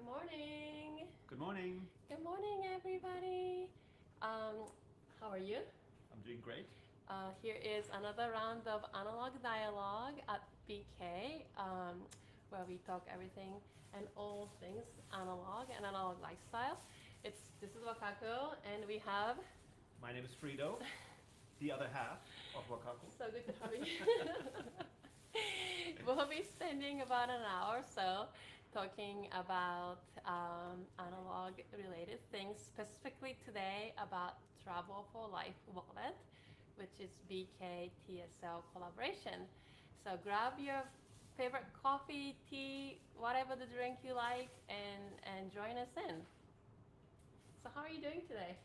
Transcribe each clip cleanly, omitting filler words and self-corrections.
Good morning. Good morning. Good morning, everybody. How are you? I'm doing great. Here is another round of Analog Dialogue at BK, where we talk everything and all things analog and analog lifestyle. This is Wakako, and we have. My name is Frido, the other half of Wakako. So good to have you. We'll be spending about an hour or so talking about analog related things, specifically today about Travel for Life wallet, which is BK TSL collaboration. So grab your favorite coffee, tea, whatever the drink you like, and join us in. So how are you doing today?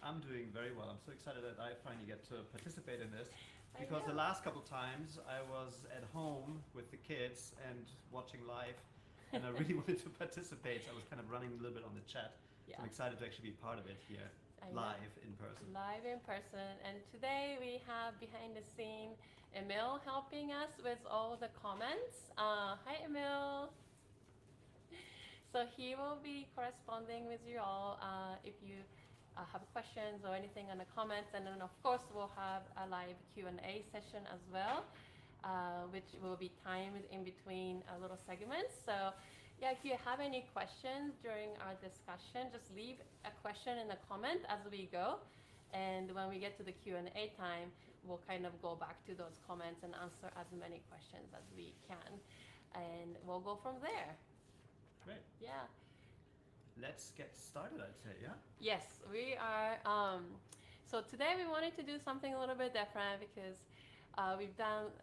I'm doing very well. I'm so excited that I finally get to participate in this I because the know. last couple times I was at home with the kids and watching live, and I really wanted to participate. So I was kind of running a little bit on the chat. So Yeah. I'm excited to actually be part of it here, I know. live in person. Live in person, and today we have behind the scene Emil helping us with all the comments. Hi, Emil. So he will be corresponding with you all if you have questions or anything on the comments, and then of course we'll have a live Q&A session as well, which will be timed in between little segments. So yeah, if you have any questions during our discussion, just leave a question in the comment as we go, and when we get to the Q&A time, we'll kind of go back to those comments and answer as many questions as we can, and we'll go from there. Great. Yeah. Let's get started, I'd say, yeah? Yes, we are. So today we wanted to do something a little bit different because we've done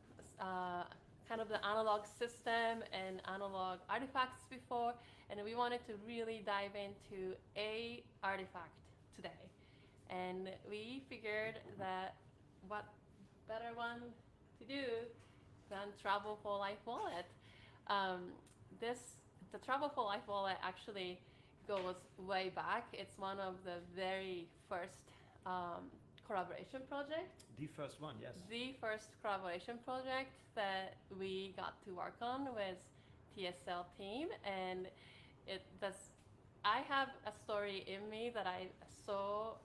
kind of the analog system and analog artifacts before, and we wanted to really dive into a artifact today. And we figured that what better one to do than Travel for Life wallet. The Travel for Life wallet actually goes way back. It's one of the very first collaboration project. The first one, yes. The first collaboration project that we got to work on with TSL team, and it does. I have a story in me that I'm so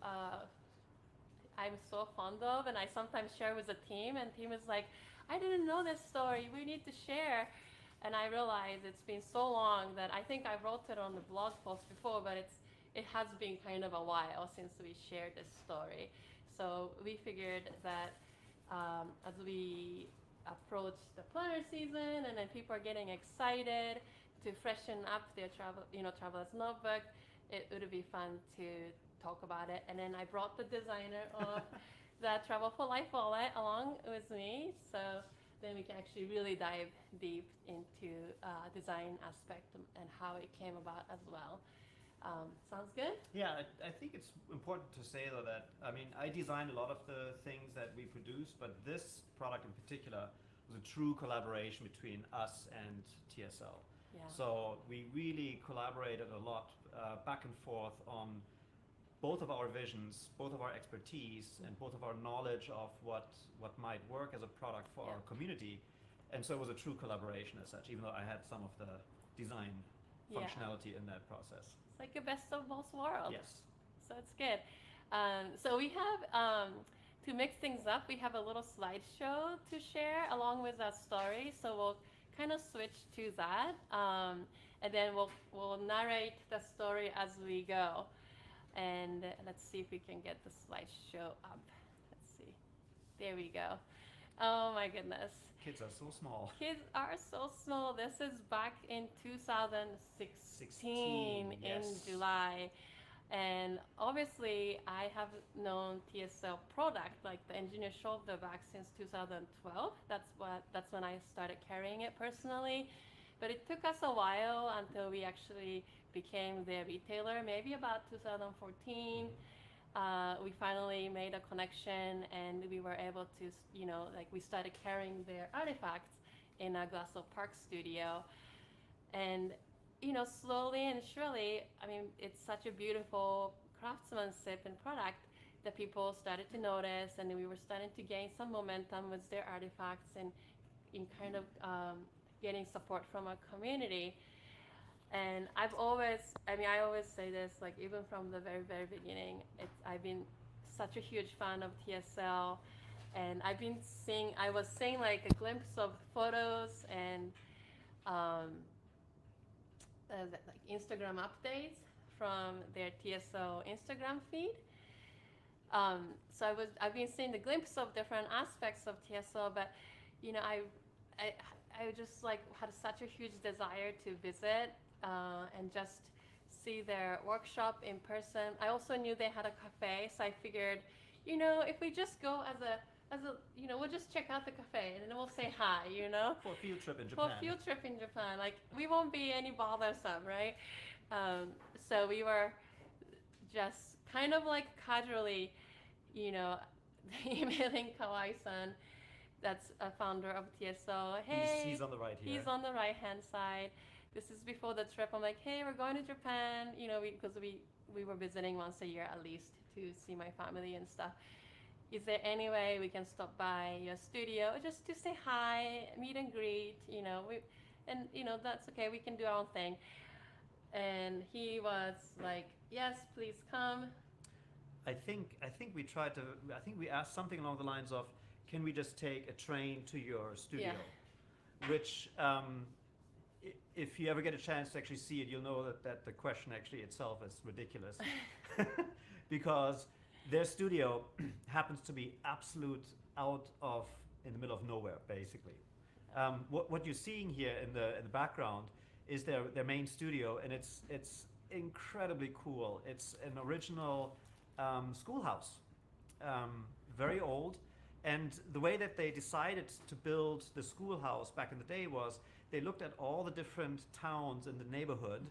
fond of, and I sometimes share with the team, and team is like, I didn't know this story. We need to share. And I realized it's been so long that I think I wrote it on the blog post before, but it has been kind of a while since we shared this story. So we figured that as we approach the planner season and then people are getting excited to freshen up their traveler's notebook, it would be fun to talk about it. And then I brought the designer of the Travel for Life wallet along with me, so then we can actually really dive deep into design aspect and how it came about as well. Sounds good? Yeah, I think it's important to say though that, I mean, I designed a lot of the things that we produce, but this product in particular was a true collaboration between us and TSL. Yeah. So we really collaborated a lot back and forth on both of our visions, both of our expertise, and both of our knowledge of what might work as a product for our community. And so it was a true collaboration as such, even though I had some of the design functionality in that process. It's like a best of both worlds. Yes. So it's good. So we have, to mix things up, we have a little slideshow to share along with that story. So we'll kind of switch to that. And then we'll narrate the story as we go. And let's see if we can get the slideshow up. Let's see. There we go. Oh my goodness. Kids are so small. Kids are so small. This is back in 2016 yes. in July. And obviously I have known TSL product, like the engineer shoulder bag, since 2012. That's when I started carrying it personally. But it took us a while until we actually became their retailer, maybe about 2014. We finally made a connection and we were able to, we started carrying their artifacts in a Glasso Park studio. And, slowly and surely, I mean, it's such a beautiful craftsmanship and product that people started to notice, and we were starting to gain some momentum with their artifacts and in kind of getting support from our community. And I've always, I mean, I always say this, like even from the very, very beginning, I've been such a huge fan of TSL, and I was seeing like a glimpse of photos and um, like Instagram updates from their TSL Instagram feed. So I've been seeing the glimpse of different aspects of TSL, but you know, I, I just like had such a huge desire to visit and just see their workshop in person. I also knew they had a cafe, so I figured, you know, if we just go as a, you know, we'll just check out the cafe and then we'll say hi, you know. For a field trip in For Japan. a field trip in Japan, like we won't be any bothersome, right? So we were just kind of like casually, you know, emailing Kawai-san, that's a founder of TSO. Hey, He's on the right here. he's on the right hand side. This is before the trip. I'm like, hey, we're going to Japan, you know, because we were visiting once a year at least to see my family and stuff. Is there any way we can stop by your studio just to say hi, meet and greet, you know, and you know, that's okay, we can do our own thing. And he was like, yes, please come. I think we tried to. I think we asked something along the lines of, "Can we just take a train to your studio?" Yeah. Which, if you ever get a chance to actually see it, you'll know that the question actually itself is ridiculous, because their studio happens to be absolute in the middle of nowhere, basically. What you're seeing here in the background is their main studio, and it's incredibly cool. It's an original schoolhouse, very old. And the way that they decided to build the schoolhouse back in the day was they looked at all the different towns in the neighborhood,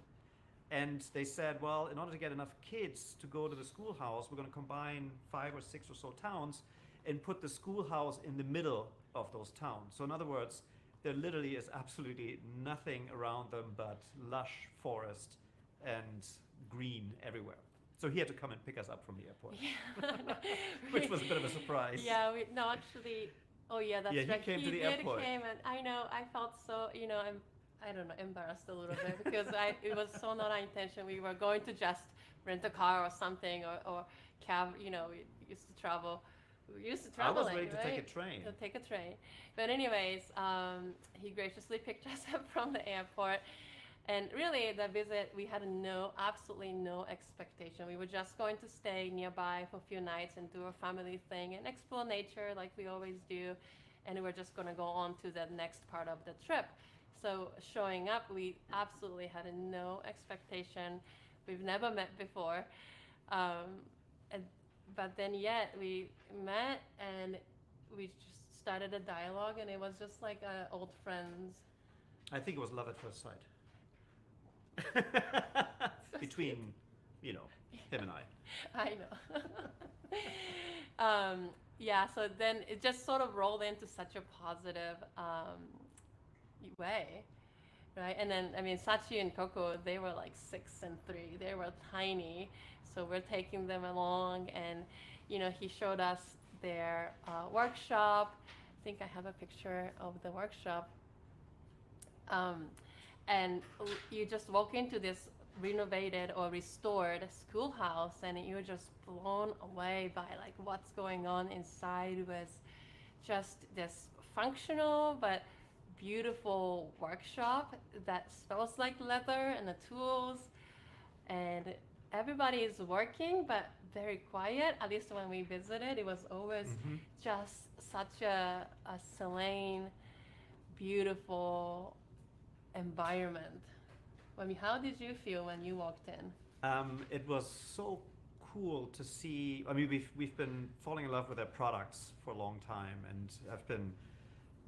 and they said, well, in order to get enough kids to go to the schoolhouse, we're going to combine 5 or 6 or so towns and put the schoolhouse in the middle of those towns. So in other words, there literally is absolutely nothing around them but lush forest and green everywhere. So he had to come and pick us up from the airport, which was a bit of a surprise. Yeah, actually, oh yeah, that's Yeah, right. he came to the did airport. Came, and I know I felt so, you know, I don't know, embarrassed a little bit because it was so not our intention. We were going to just rent a car or something or cab. You know, we used to travel. We used to travel. I was ready to take a train. To take a train. But anyways, he graciously picked us up from the airport. And really, the visit, we had absolutely no expectation. We were just going to stay nearby for a few nights and do a family thing and explore nature like we always do. And we were just going to go on to the next part of the trip. So showing up, we absolutely had no expectation. We've never met before. But then yet we met and we just started a dialogue, and it was just like old friends. I think it was love at first sight. Between, you know, him and I. I know. Yeah, so then it just sort of rolled into such a positive way, right? And then, I mean, Sachi and Coco, they were like 6 and 3. They were tiny. So we're taking them along, and, you know, he showed us their workshop. I think I have a picture of the workshop. And you just walk into this renovated or restored schoolhouse, and you're just blown away by like what's going on inside with just this functional but beautiful workshop that smells like leather and the tools, and everybody is working but very quiet. At least when we visited, it was always just such a serene, beautiful environment. I mean, how did you feel when you walked in? It was so cool to see. I mean, we've been falling in love with their products for a long time, and I've been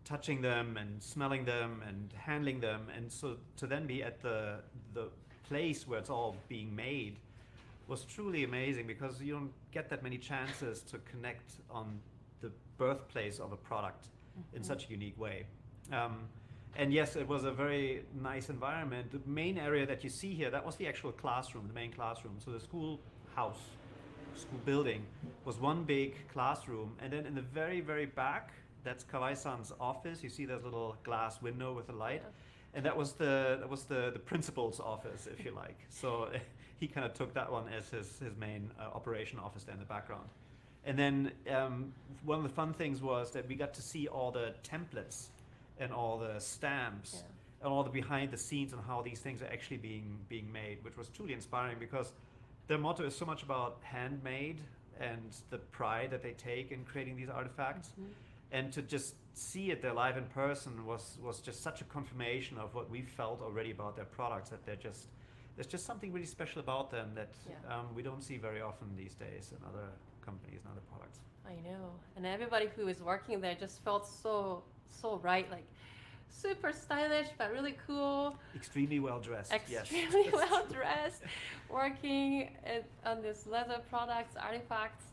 touching them and smelling them and handling them, and so to then be at the place where it's all being made was truly amazing, because you don't get that many chances to connect on the birthplace of a product in such a unique way. And yes, it was a very nice environment. The main area that you see here, that was the actual classroom, the main classroom. So the school building was one big classroom. And then in the very, very back, that's Kawai-san's office. You see there's a little glass window with a light. And that was the principal's office, if you like. So he kind of took that one as his main operation office there in the background. And then one of the fun things was that we got to see all the templates and all the stamps and all the behind the scenes on how these things are actually being made, which was truly inspiring because their motto is so much about handmade and the pride that they take in creating these artifacts. And to just see it there live in person was just such a confirmation of what we felt already about their products, that there's just something really special about them that we don't see very often these days in other companies and other products. I know. And everybody who is working there just felt so right, like super stylish, but really cool. Extremely well dressed. Extremely well dressed, working on these leather products, artifacts.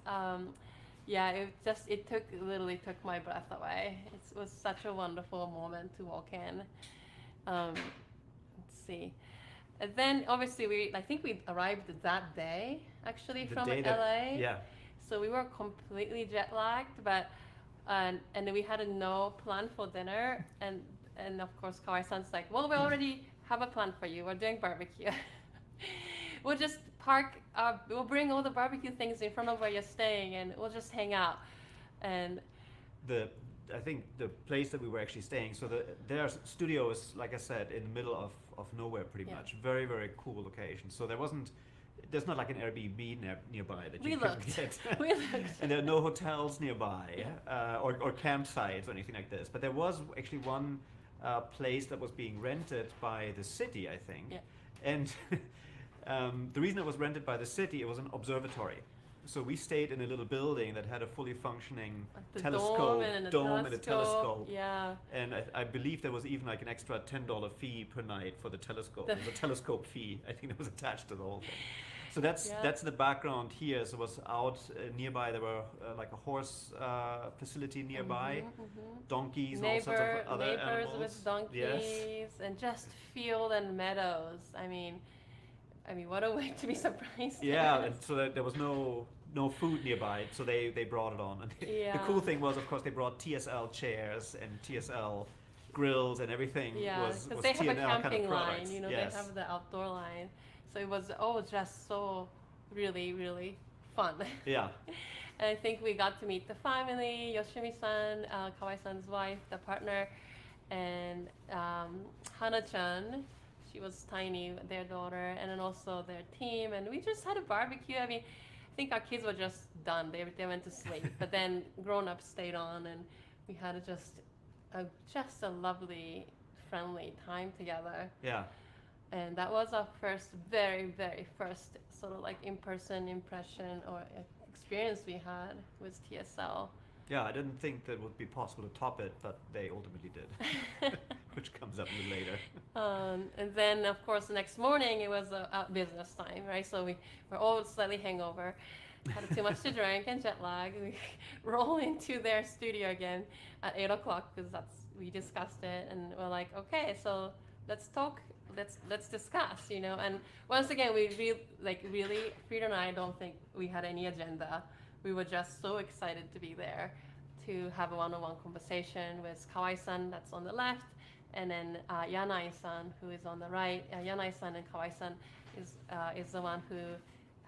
It literally took my breath away. It was such a wonderful moment to walk in. Let's see. And then obviously I think we arrived that day actually from LA. Yeah. So we were completely jet lagged, but and we had no plan for dinner, and of course Kawai-san's like, well, we already have a plan for you. We're doing barbecue. We'll just we'll bring all the barbecue things in front of where you're staying, and we'll just hang out. And I think the place that we were actually staying, so their studio is, like I said, in the middle of nowhere pretty much. Very, very cool location. So there's not like an Airbnb nearby that you can get. We looked. And there are no hotels nearby or campsites or anything like this. But there was actually one place that was being rented by the city, I think. Yeah. And the reason it was rented by the city, it was an observatory. So we stayed in a little building that had a fully functioning dome and a telescope. Yeah. And I believe there was even like an extra $10 fee per night for the telescope. There was a telescope fee, I think, that was attached to the whole thing. So that's the background here. So it was out nearby. There were like a horse facility nearby, donkeys, and all sorts of other neighbors animals. with donkeys, and just field and meadows. I mean, what a way to be surprised. Yeah, and so there was no food nearby, so they brought it on. And the cool thing was, of course, they brought TSL chairs and TSL grills and everything. Yeah, because they have a camping line, they have the outdoor line. So it was just so really, really fun. Yeah. And I think we got to meet the family, Yoshimi-san, Kawai-san's wife, the partner, and Hana-chan. She was tiny, their daughter, and then also their team. And we just had a barbecue. I mean, I think our kids were just done. They went to sleep. But then grown-ups stayed on, and we had just a lovely, friendly time together. Yeah. And that was our very, very first sort of like in-person impression or experience we had with TSL. Yeah, I didn't think that it would be possible to top it, but they ultimately did, which comes up a little later. And then, of course, the next morning it was business time, right? So we were all slightly hangover, had too much to drink and jet lag. We roll into their studio again at 8 o'clock because we discussed it, and we're like, okay, so let's talk. Let's discuss, And once again, we really, Frido and I don't think we had any agenda. We were just so excited to be there, to have a one-on-one conversation with Kawai-san, that's on the left, and then Yanai-san, who is on the right. Yanai-san and Kawai-san is the one who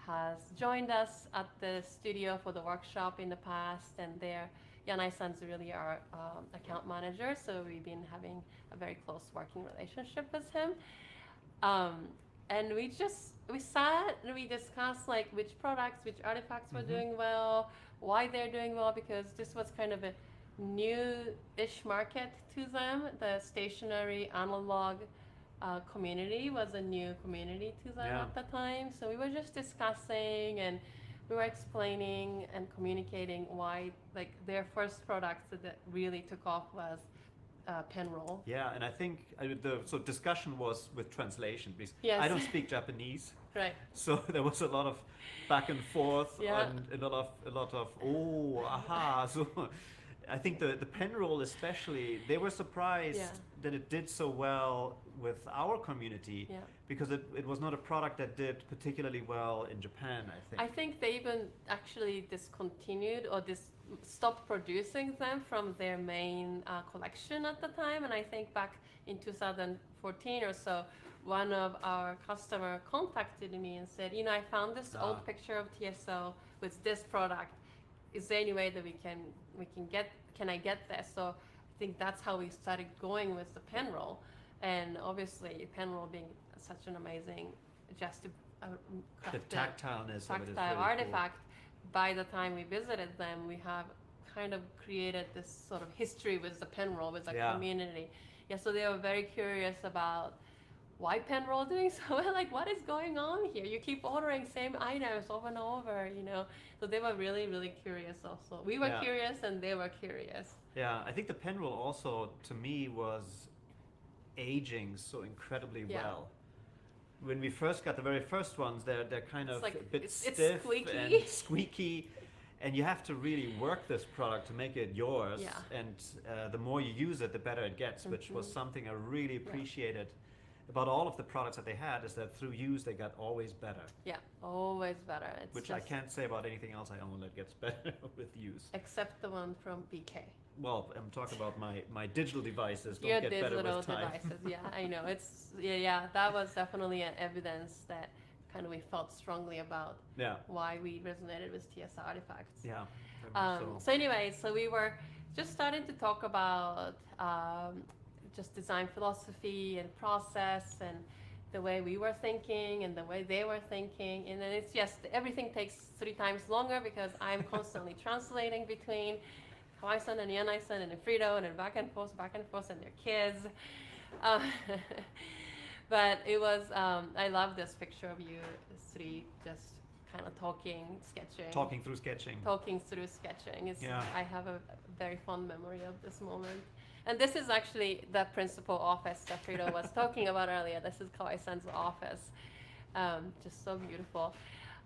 has joined us at the studio for the workshop in the past, and Yanai-san's really our account manager, so we've been having a very close working relationship with him. And we sat and we discussed like which products, which artifacts were doing well, why they're doing well, because this was kind of a new-ish market to them. The stationary analog community was a new community to them at the time. So we were just discussing, and we were explaining and communicating why like their first product that really took off was pen roll. Yeah, and I think the discussion was with translation, because Yes. I don't speak Japanese, Right. so there was a lot of back and forth Yeah. and a lot of oh, aha. So I think the pen roll especially, they were surprised that it did so well with our community, because it was not a product that did particularly well in Japan, I think. I think they even actually discontinued or stopped producing them from their main collection at the time. And I think back in 2014 or so, one of our customer contacted me and said, you know, I found this old picture of TSO with this product. Is there any way that we can can I get this? So I think that's how we started going with the pen roll. And obviously pen roll being such an amazing, just the tactileness of it is tactile really artifact. By the time we visited them, we have kind of created this sort of history with the pen roll, with the community. Yeah, so they were very curious about why pen roll doing so well, like what is going on here? You keep ordering same items over and over, you know. So they were really, really curious also. We were curious and they were curious. Yeah, I think the pen roll also, to me, was aging so incredibly well. When we first got the very first ones, they're kind of like, a bit it's stiff squeaky. and squeaky, and you have to really work this product to make it yours. Yeah. And the more you use it, the better it gets, which was something I really appreciated about all of the products that they had, is that through use they got always better. Yeah, always better. It's which I can't say about anything else I own that gets better with use. Except the one from BK. Well, I'm talking about my digital devices. Don't Your get better digital with time. devices, yeah, I know. It's that was definitely an evidence that kind of we felt strongly about why we resonated with TS artifacts. Yeah. So anyway, so we were just starting to talk about just design philosophy and process and the way we were thinking and the way they were thinking. And then it's just everything takes 3 times longer because I'm constantly translating between Kawai-san and Yanai-san and Frido and back and forth and their kids. But it was, I love this picture of you 3 just kind of talking, sketching. Talking through sketching. I have a very fond memory of this moment. And this is actually the principal office that Frido was talking about earlier. This is Kawai-san's office. Just so beautiful.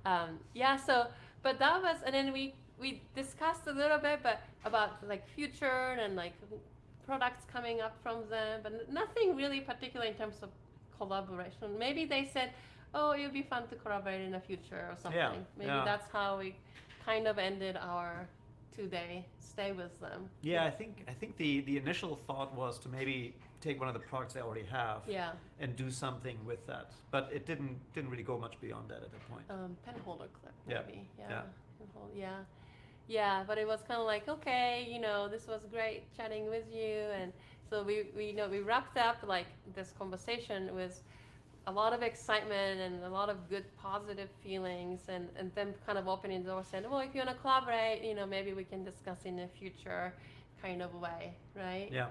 But that was, and then we discussed a little bit about like future and like products coming up from them, but nothing really particular in terms of collaboration. Maybe they said, oh, it would be fun to collaborate in the future or something. Maybe that's how we kind of ended our 2-day stay with them. Yeah, I think the initial thought was to maybe take one of the products they already have and do something with that. But it didn't really go much beyond that at that point. Pen holder clip, maybe. But it was kind of like, okay, you know, this was great chatting with you, and so we wrapped up like this conversation with a lot of excitement and a lot of good positive feelings, and them kind of opening the door saying, well, if you want to collaborate, you know, maybe we can discuss in the future kind of way, right? Yeah.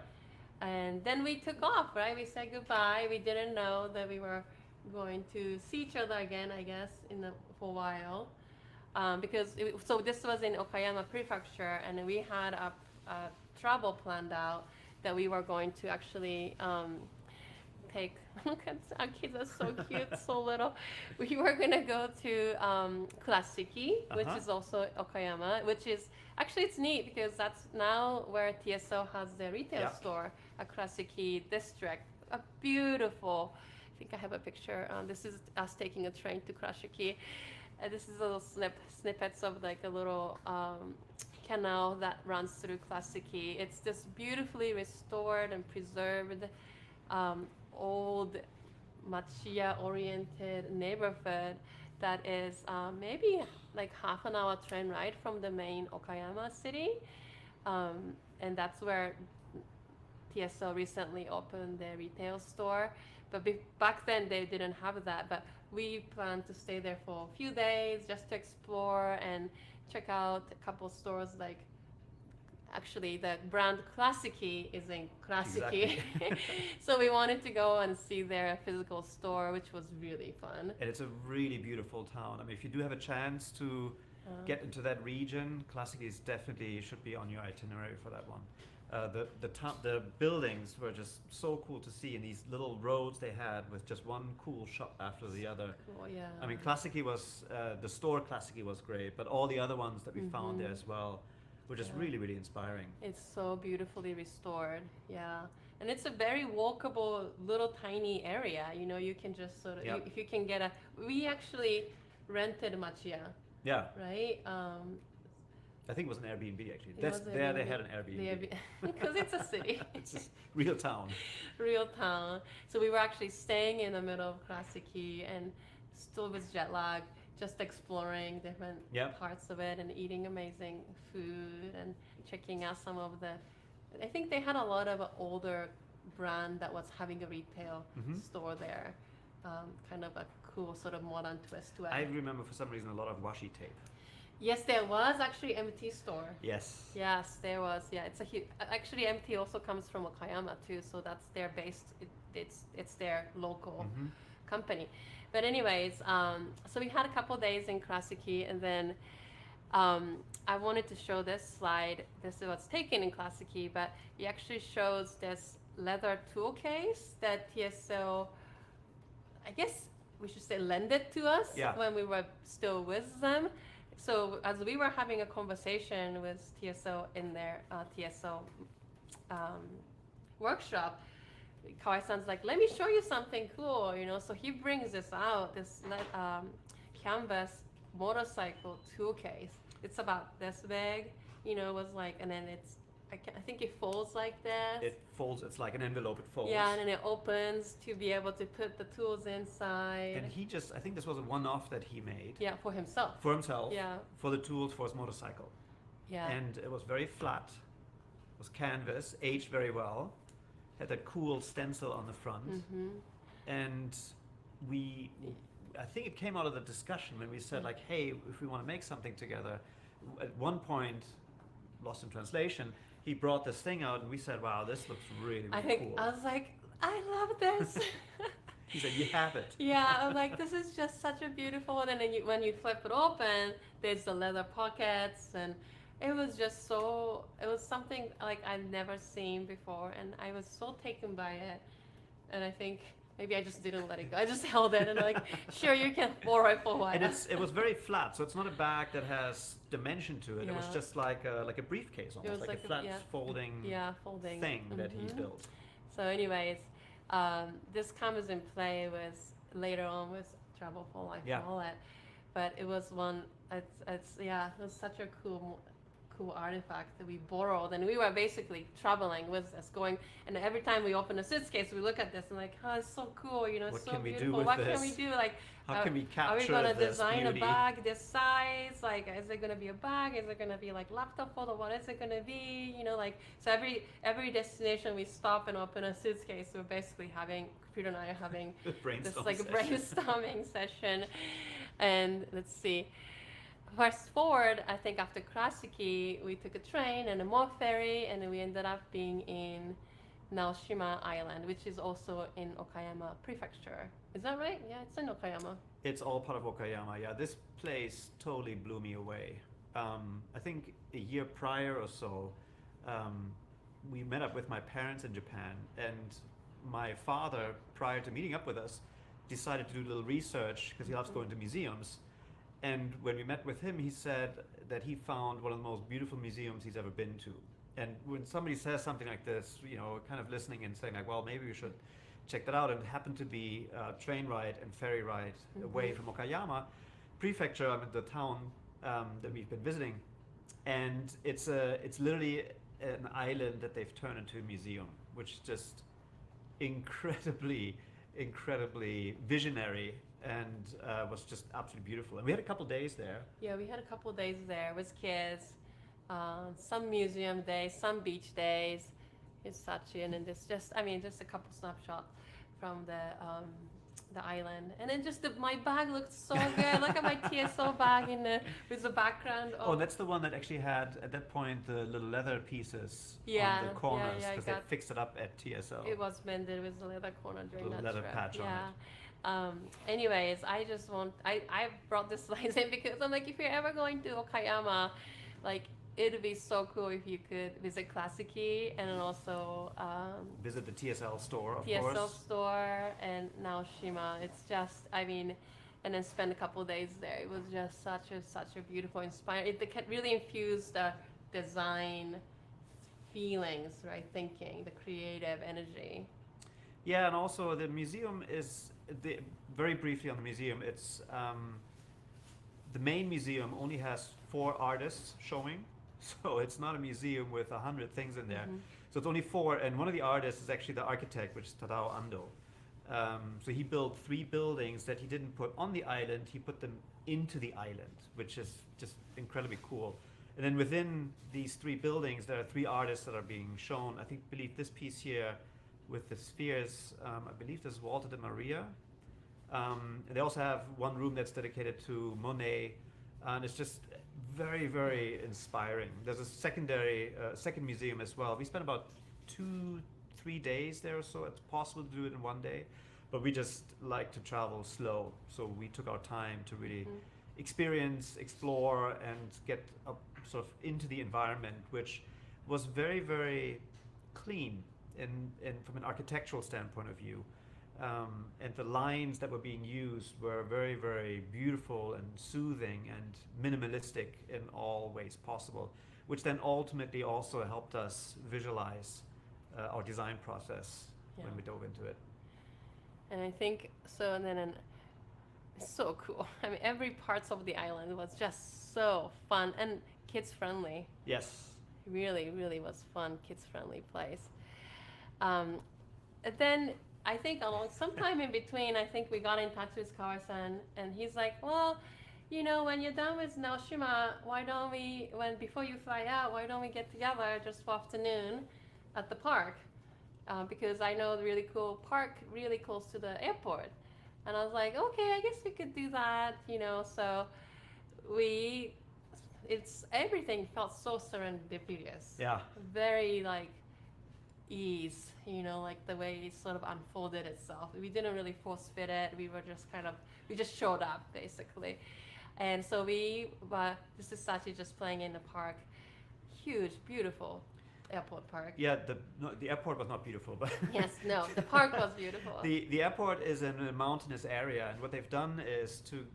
And then we took off, right? We said goodbye. We didn't know that we were going to see each other again, I guess, for a while. So this was in Okayama Prefecture, and we had a travel planned out that we were going to actually take. Look at our kids are so cute, so little. We were gonna go to Klasiki, which is also Okayama, which is actually it's neat because that's now where TSO has their retail store, a Klasiki district. A beautiful. I think I have a picture. This is us taking a train to Klasiki. This is a little snippets of like a little canal that runs through Klasiki. It's this beautifully restored and preserved old Machiya-oriented neighborhood that is maybe like half an hour train ride from the main Okayama city. And that's where TSO recently opened their retail store. But back then they didn't have that. But we planned to stay there for a few days just to explore and check out a couple stores. Like actually the brand Klasiki is in Klasiki. Exactly. So we wanted to go and see their physical store, which was really fun. And it's a really beautiful town. I mean, if you do have a chance to get into that region, Klasiki is definitely should be on your itinerary for that one. The buildings were just so cool to see, and these little roads they had with just one cool shop after the other. Oh, yeah. I mean, Klasiki was, the store Klasiki was great, but all the other ones that we found there as well were just really, really inspiring. It's so beautifully restored, and it's a very walkable little tiny area. You know, you can just sort of, if you can get we actually rented Machiya. Yeah. Right? I think it was an Airbnb actually. It was There they Airbnb. had an Airbnb. Because it's a city. It's a real town. Real town. So we were actually staying in the middle of Klasiki and still with jet lag, just exploring different Yep. parts of it and eating amazing food and checking out some of the. I think they had a lot of older brand that was having a retail Mhm. store there. Kind of a cool sort of modern twist to it. I remember for some reason a lot of washi tape. Yes, there was actually MT store. Yes. Yes, there was. Yeah, it's a huge. Actually, MT also comes from Okayama too, so that's their based. It's their local Mhm. company. But anyways, so we had a couple days in Klasiki, and then I wanted to show this slide. This is what's taken in Klasiki, but it actually shows this leather tool case that TSO, I guess we should say, lended to us Yeah. when we were still with them. So as we were having a conversation with TSO in their TSO workshop, Kawai-san's like, let me show you something cool, you know. So he brings this out, this canvas motorcycle tool case. It's about this big, you know. It was like, and then it's, I think it folds like this. It folds. It's like an envelope. It folds. Yeah, and then it opens to be able to put the tools inside. And he just, I think this was a one-off that he made Yeah, for himself. for himself, Yeah, for the tools for his motorcycle. yeah. And it was very flat. It was canvas, aged very well. Had that cool stencil on the front. Mm-hmm. And I think it came out of the discussion when we said like, hey, if we want to make something together. At one point, lost in translation, he brought this thing out and we said, wow, this looks really, I really think cool. I was like, I love this. He said, you have it. Yeah, I was like, this is just such a beautiful. And then when you flip it open, there's the leather pockets, and it was just so. It was something like I've never seen before, and I was so taken by it. And I think maybe I just didn't let it go. I just held it and like, sure, you can borrow it for a while. And it was very flat, so it's not a bag that has dimension to it. It was Yeah. just like a briefcase almost, was like a flat folding folding thing that he Mhm. built. So, anyways, this comes in play with later on with Travel for Life Yeah. wallet, but it was one. It was such a cool artifact that we borrowed, and we were basically traveling with this, going, and every time we open a suitcase, we look at this and like, oh, it's so cool, you know, it's What so can we do beautiful. with What this? can we do? Like, How can we are we capture gonna this design beauty? a bag this size? Like, is it gonna be a bag? Is it gonna be like laptop folder? What is it gonna be? You know, like, so every destination we stop and open a suitcase, we're basically having, Frido and I are having this like session. brainstorming session. And let's see. Fast forward, I think after Klasiki, we took a train and a more ferry, and we ended up being in Naoshima Island, which is also in Okayama Prefecture. Is that right? Yeah, it's in Okayama. It's all part of Okayama. Yeah, this place totally blew me away. I think a year prior or so, we met up with my parents in Japan, and my father, prior to meeting up with us, decided to do a little research because he loves going to museums. And when we met with him, he said that he found one of the most beautiful museums he's ever been to. And when somebody says something like this, you know, kind of listening and saying like, well, maybe we should check that out. And it happened to be a train ride and ferry ride away from Okayama Prefecture, I mean, the town that we've been visiting. And it's literally an island that they've turned into a museum, which is just incredibly visionary, and was just absolutely beautiful. And we had a couple days there. Yeah, we had a couple days there with kids, some museum days, some beach days in Sachin, and just a couple snapshots from the island. And then just my bag looked so good. Look at my TSO bag with the background. Oh, that's the one that actually had, at that point, the little leather pieces Yeah, on the corners, yeah, because they fixed it up at TSO. It was mended with the leather corner during Little that leather trip. patch on Yeah. it. Anyways, I brought this slide in because I'm like, if you're ever going to Okayama, like, it'd be so cool if you could visit Klasiki and then also Visit the TSL store, of TSL course. store and Naoshima. It's just, and then spend a couple days there. It was just such a beautiful, inspiring. It really infused the design feelings, right? Thinking, the creative energy. Yeah, and also the museum is, very briefly on the museum, it's the main museum only has 4 artists showing, So it's not a museum with 100 things in there. Mhm. So it's only 4, and one of the artists is actually the architect, which is Tadao Ando. So he built 3 buildings that he didn't put on the island, he put them into the island, which is just incredibly cool. And then within these 3 buildings, there are 3 artists that are being shown. I believe this piece here with the spheres, I believe this is Walter de Maria. And they also have one room that's dedicated to Monet, and it's just very, very inspiring. There's a second museum as well. We spent about 2-3 days there or so. It's possible to do it in one day, but we just like to travel slow. So we took our time to really experience, explore, and get up sort of into the environment, which was very, very clean in from an architectural standpoint of view. And the lines that were being used were very, very beautiful and soothing and minimalistic in all ways possible, which then ultimately also helped us visualize our design process when we dove into it. And I think so. And then it's so cool. I mean, every parts of the island was just so fun and kids friendly. Yes. Really, really was fun, kids friendly place. And then I think along sometime in between, I think we got in touch with Kawa-san, and he's like, well, you know, when you're done with Naoshima, why don't we, before you fly out, why don't we get together just for afternoon at the park? Because I know the really cool park really close to the airport. And I was like, okay, I guess we could do that, you know. So everything felt so serendipitous. Yeah. Very like ease, you know, like the way it sort of unfolded itself. We didn't really force fit it. We just showed up basically. And so this is Sachi just playing in the park. Huge, beautiful airport park. Yeah, the airport was not beautiful, but yes, no, the park was beautiful. The airport is in a mountainous area, and what they've done is to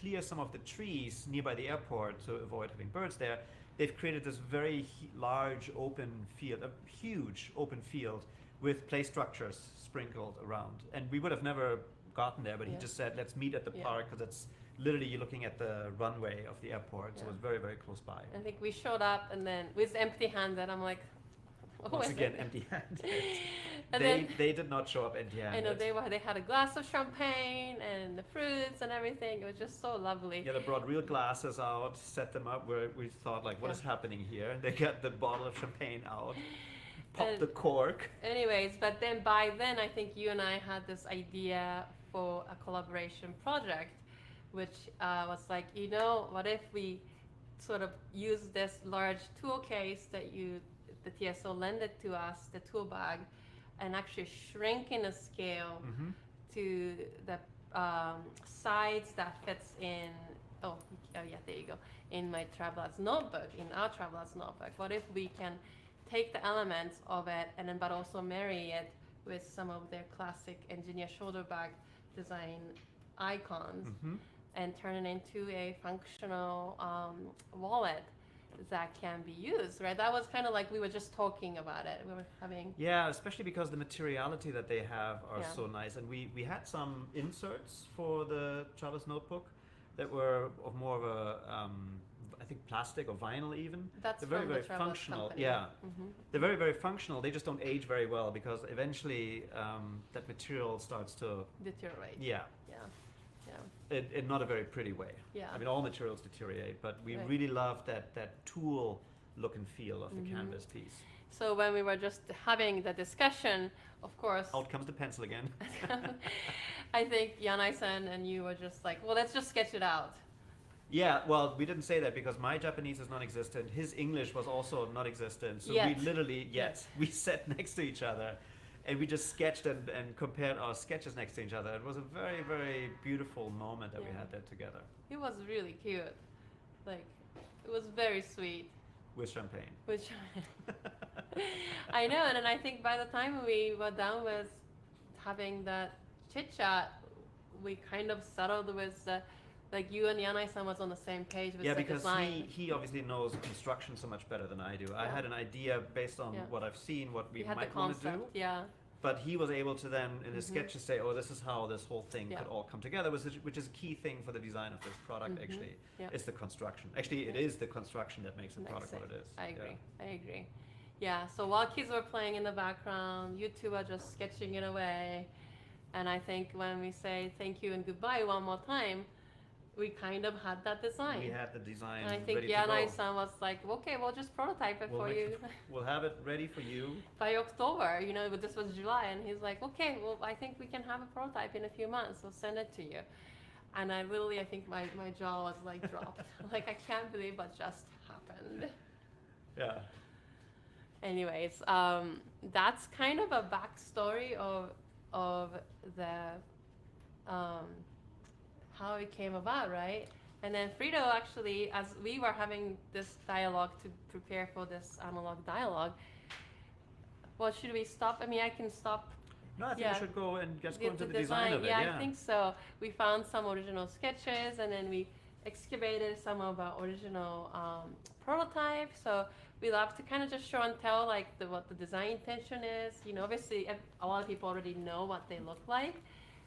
clear some of the trees nearby the airport to avoid having birds there. They've created this very large open field, a huge open field with play structures sprinkled around. And we would have never gotten there, but he just said, let's meet at the park, because it's literally you're looking at the runway of the airport, so it was very, very close by. I think we showed up, and then with empty hands, and I'm like, once again, empty-handed. And they did not show up empty-handed. I know they had a glass of champagne and the fruits and everything. It was just so lovely. Yeah, they brought real glasses out, set them up where we thought, like, what is happening here? They got the bottle of champagne out, popped the cork. Anyways, but then by then, I think you and I had this idea for a collaboration project, which was like, you know, what if we sort of use this large tool case that the TSO lended to us, the tool bag, and actually shrink in a scale to the size that fits in, oh yeah, there you go, in my traveler's notebook, in our traveler's notebook. What if we can take the elements of it and then but also marry it with some of their classic engineer shoulder bag design icons and turn it into a functional wallet that can be used, right? That was kind of like we were just talking about it. We were having... Yeah, especially because the materiality that they have are so nice. And we had some inserts for the traveler's notebook that were of more of a, I think plastic or vinyl even. That's They're very, very functional. Company. Yeah. They're very, very functional. They just don't age very well because eventually that material starts to... deteriorate. Yeah. In not a very pretty way. Yeah. I mean, all materials deteriorate, but we really love that tool look and feel of the canvas piece. So when we were just having the discussion, of course... Out comes the pencil again. I think Yanai-san and you were just like, well, let's just sketch it out. Yeah, well, we didn't say that because my Japanese is non-existent. His English was also non-existent. So we literally, we sat next to each other. And we just sketched and compared our sketches next to each other. It was a very, very beautiful moment that we had there together. It was really cute. Like, it was very sweet. With champagne. I know, and then I think by the time we were done with having that chit-chat, we kind of settled with like you and Yanai-san was on the same page with the design. Yeah, because he obviously knows construction so much better than I do. I had an idea based on what I've seen, what we might want to do. Yeah. but he was able to then, in his sketches, say, oh, this is how this whole thing could all come together, which is a key thing for the design of this product, actually. It's the construction. Actually, it is the construction that makes the product what it is. I agree. Yeah, so while kids were playing in the background, you two are just sketching it away. And I think when we say thank you and goodbye one more time, we kind of had that design. We had the design and I think ready Yanai-san was like, okay, we'll just prototype it for you. We'll have it ready for you. By October, you know, but this was July. And he's like, okay, well, I think we can have a prototype in a few months. We'll send it to you. And I think my jaw was like dropped. Like, I can't believe what just happened. Yeah. Anyways, that's kind of a backstory of the how it came about, right? And then Frido, actually, as we were having this dialogue to prepare for this analog dialogue, well, should we stop? I mean, I can stop. No, I think we should go and just go into the design of it. Yeah, I think so. We found some original sketches, and then we excavated some of our original prototypes. So we love to kind of just show and tell, like, what the design intention is. You know, obviously, a lot of people already know what they look like,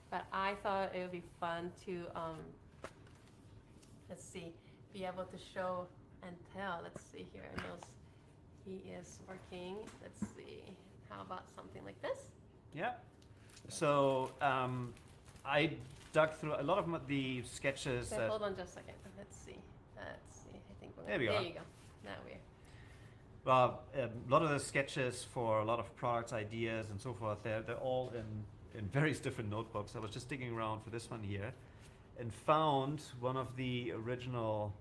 but I thought it would be fun to, let's see, be able to show and tell. Let's see here. He is working. Let's see. How about something like this? Yeah. So I dug through a lot of the sketches. Okay, hold on just a second. Let's see. I think we're there we there are. You go. Now we're. Well, a lot of the sketches for a lot of products, ideas, and so forth, they're all in various different notebooks. I was just digging around for this one here and found one of the original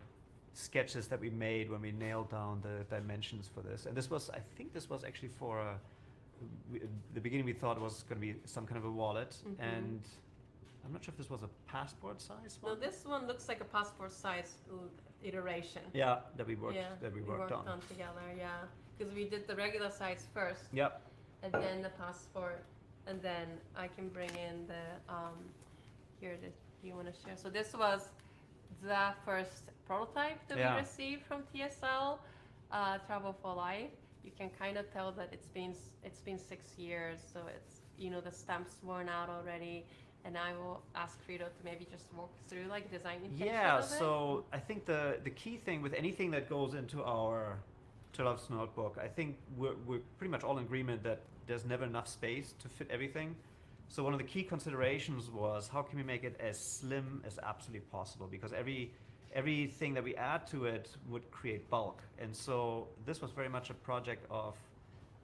sketches that we made when we nailed down the dimensions for this. And this was, I think this was actually for the beginning we thought it was going to be some kind of a wallet, and I'm not sure if this was a passport size one. No, this one looks like a passport size iteration. Yeah, that we worked on together. Yeah, because we did the regular size first. Yep. And then the passport, and then I can bring in the here. Do you want to share? So this was the first prototype that we received from TSL, Travel for Life. You can kind of tell that it's been 6 years, so it's, you know, the stamp's worn out already. And I will ask Frido to maybe just walk through, like, design intention of it. So I think the key thing with anything that goes into our Turlove's notebook, I think we're pretty much all in agreement that there's never enough space to fit everything. So one of the key considerations was, how can we make it as slim as absolutely possible? Because everything that we add to it would create bulk. And so this was very much a project of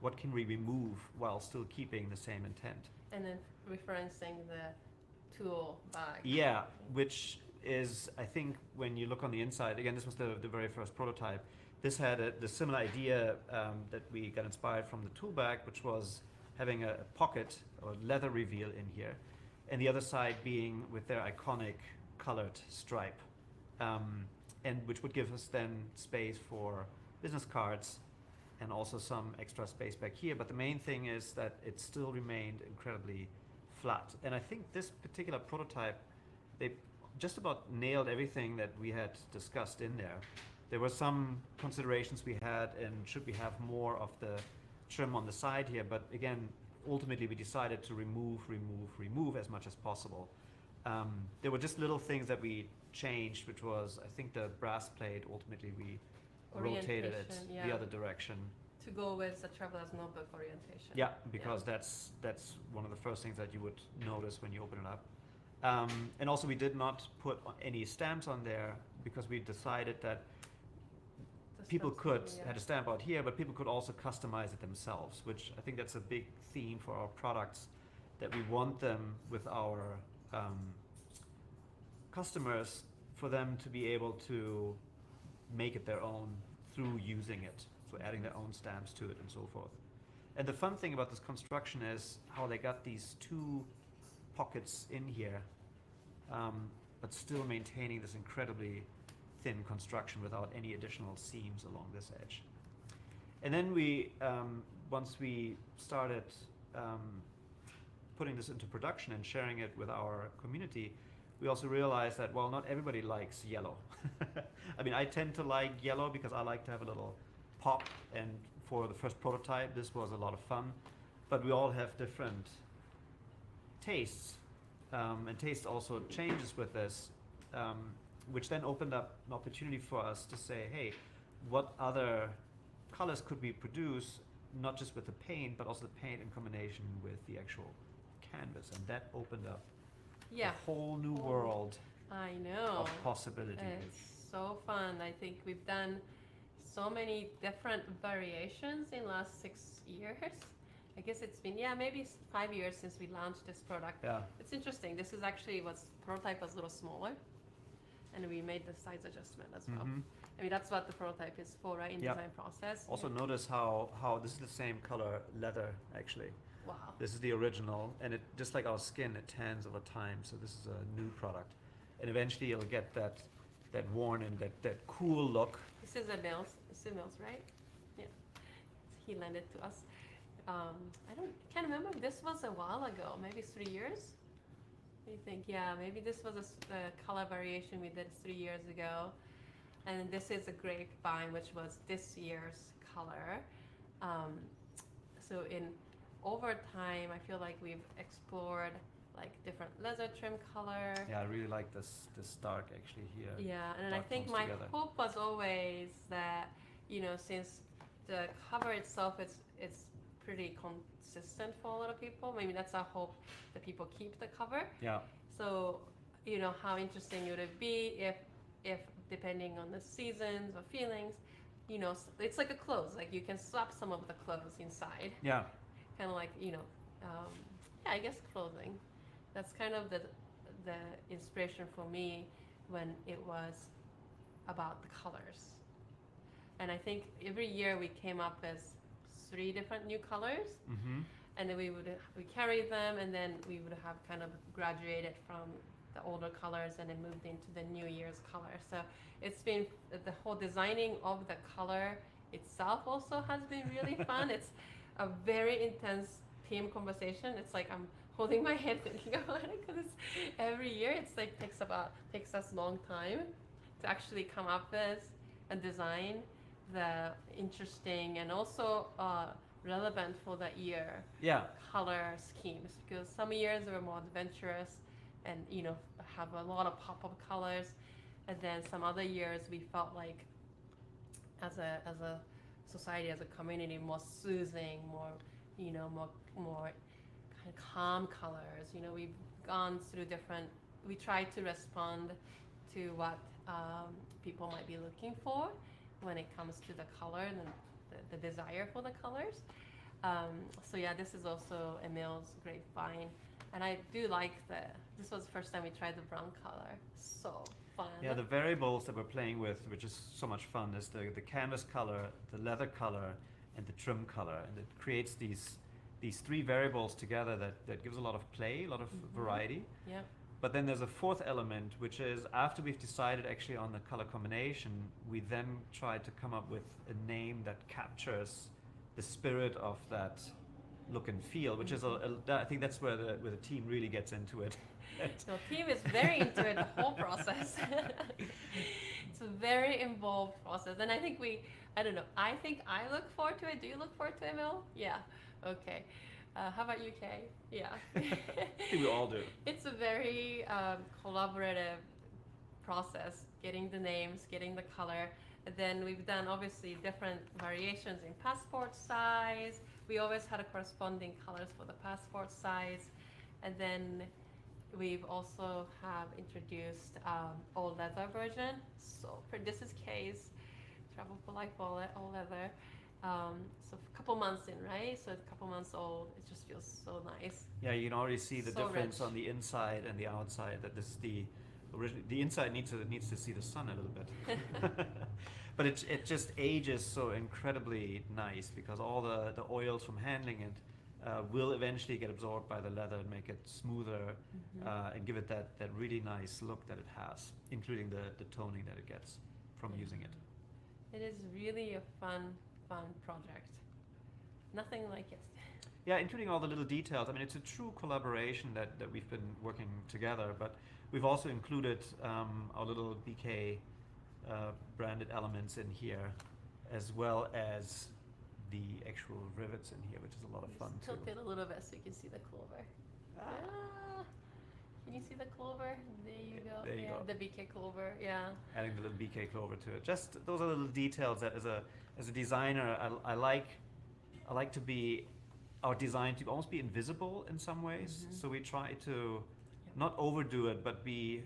what can we remove while still keeping the same intent. And then referencing the tool bag. Yeah, which is, I think, when you look on the inside, again, this was the very first prototype. This had the similar idea that we got inspired from the tool bag, which was having a pocket or leather reveal in here, and the other side being with their iconic colored stripe, and which would give us then space for business cards and also some extra space back here. But the main thing is that it still remained incredibly flat. And I think this particular prototype, they just about nailed everything that we had discussed in there. There were some considerations we had, and should we have more of the trim on the side here, but again, ultimately we decided to remove as much as possible. There were just little things that we changed, which was, I think, the brass plate, ultimately we rotated it the other direction. To go with the traveler's notebook orientation. Yeah, because that's one of the first things that you would notice when you open it up. And also we did not put any stamps on there because we decided that people had a stamp out here, but people could also customize it themselves, which I think that's a big theme for our products, that we want them with our customers, for them to be able to make it their own through using it, so adding their own stamps to it and so forth. And the fun thing about this construction is how they got these two pockets in here, but still maintaining this incredibly thin construction without any additional seams along this edge. And then we, once we started putting this into production and sharing it with our community, we also realized that, well, not everybody likes yellow. I mean, I tend to like yellow because I like to have a little pop, and for the first prototype, this was a lot of fun. but we all have different tastes, and taste also changes with this, which then opened up an opportunity for us to say, hey, what other colors could we produce, not just with the paint, but also the paint in combination with the actual canvas, and that opened up Yeah. a whole new world I know. of possibilities. It's so fun. I think we've done so many different variations in the last 6 years. I guess it's been, maybe 5 years since we launched this product. Yeah. It's interesting. This is actually prototype was a little smaller, and we made the size adjustment as well. Mhm. I mean, that's what the prototype is for, right? In Yeah. design process. Also notice how this is the same color leather actually. Wow. This is the original, and it just like our skin, it tans over time. So this is a new product, and eventually you'll get that worn and that cool look. This is a Mills. It's a Mills, right? Yeah. He lent it to us. Can't remember. This was a while ago, maybe 3 years. What do you think? Yeah, maybe this was a color variation we did 3 years ago. And this is a grapevine, which was this year's color. So over time, I feel like we've explored like different leather trim color. Yeah, I really like this dark actually here. Yeah, and I Dark think tones my together. hope was always that, since the cover itself it's pretty consistent for a lot of people. Maybe that's our hope, that people keep the cover. Yeah. So, how interesting would it be if depending on the seasons or feelings, it's like a clothes. Like you can swap some of the clothes inside. Yeah. Kind of like, I guess clothing. That's kind of the inspiration for me when it was about the colors. And I think every year we came up with 3 different new colors, Mm-hmm. and then we carry them, and then we would have kind of graduated from the older colors and then moved into the New Year's color. So it's been the whole designing of the color itself also has been really fun. It's a very intense team conversation. It's like I'm holding my head thinking about it, because every year it's like takes us a long time to actually come up with and design the interesting and also relevant for the year Yeah. color schemes, because some years were more adventurous and have a lot of pop-up colors, and then some other years we felt like as a society, as a community, more soothing, more more kind of calm colors. We've gone through we try to respond to what people might be looking for when it comes to the color and the desire for the colors. So yeah, this is also a Mills grapevine, and I do like this was the first time we tried the brown color. So fun. Yeah, the variables that we're playing with, which is so much fun, is the canvas color, the leather color, and the trim color, and it creates these 3 variables together that gives a lot of play, a lot of variety. Yeah. But then there's a 4th element, which is after we've decided actually on the color combination, we then try to come up with a name that captures the spirit of that look and feel, which is I think that's where the team really gets into it. So team is very into it, the whole process. It's a very involved process, and I think I don't know. I think I look forward to it. Do you look forward to it, Emil? Yeah. Okay. How about you, Kay? Yeah. I think we all do. It's a very collaborative process, getting the names, getting the color. And then we've done obviously different variations in passport size. We always had a corresponding colors for the passport size. And then we've also have introduced all leather version. So this is Kay's Travel for Life all leather. So a couple months in, right? So a couple months old, it just feels so nice. Yeah, you can already see the So difference rich. on the inside and the outside. That this is the inside needs to see the sun a little bit. But it just ages so incredibly nice, because all the oils from handling it will eventually get absorbed by the leather and make it smoother, and give it that really nice look that it has, including the toning that it gets from using it. It is really a fun project. Nothing like it. Yeah, including all the little details. I mean, it's a true collaboration that we've been working together, but we've also included our little BK branded elements in here, as well as the actual rivets in here, which is a lot of fun too. Tilt it a little bit so you can see the clover. Ah. Can you see the clover? There you go. There you go. The BK clover. Yeah. Adding the little BK clover to it. Just those are little details that as a designer I like to be our design to almost be invisible in some ways. Mhm. So we try to not overdo it, but be,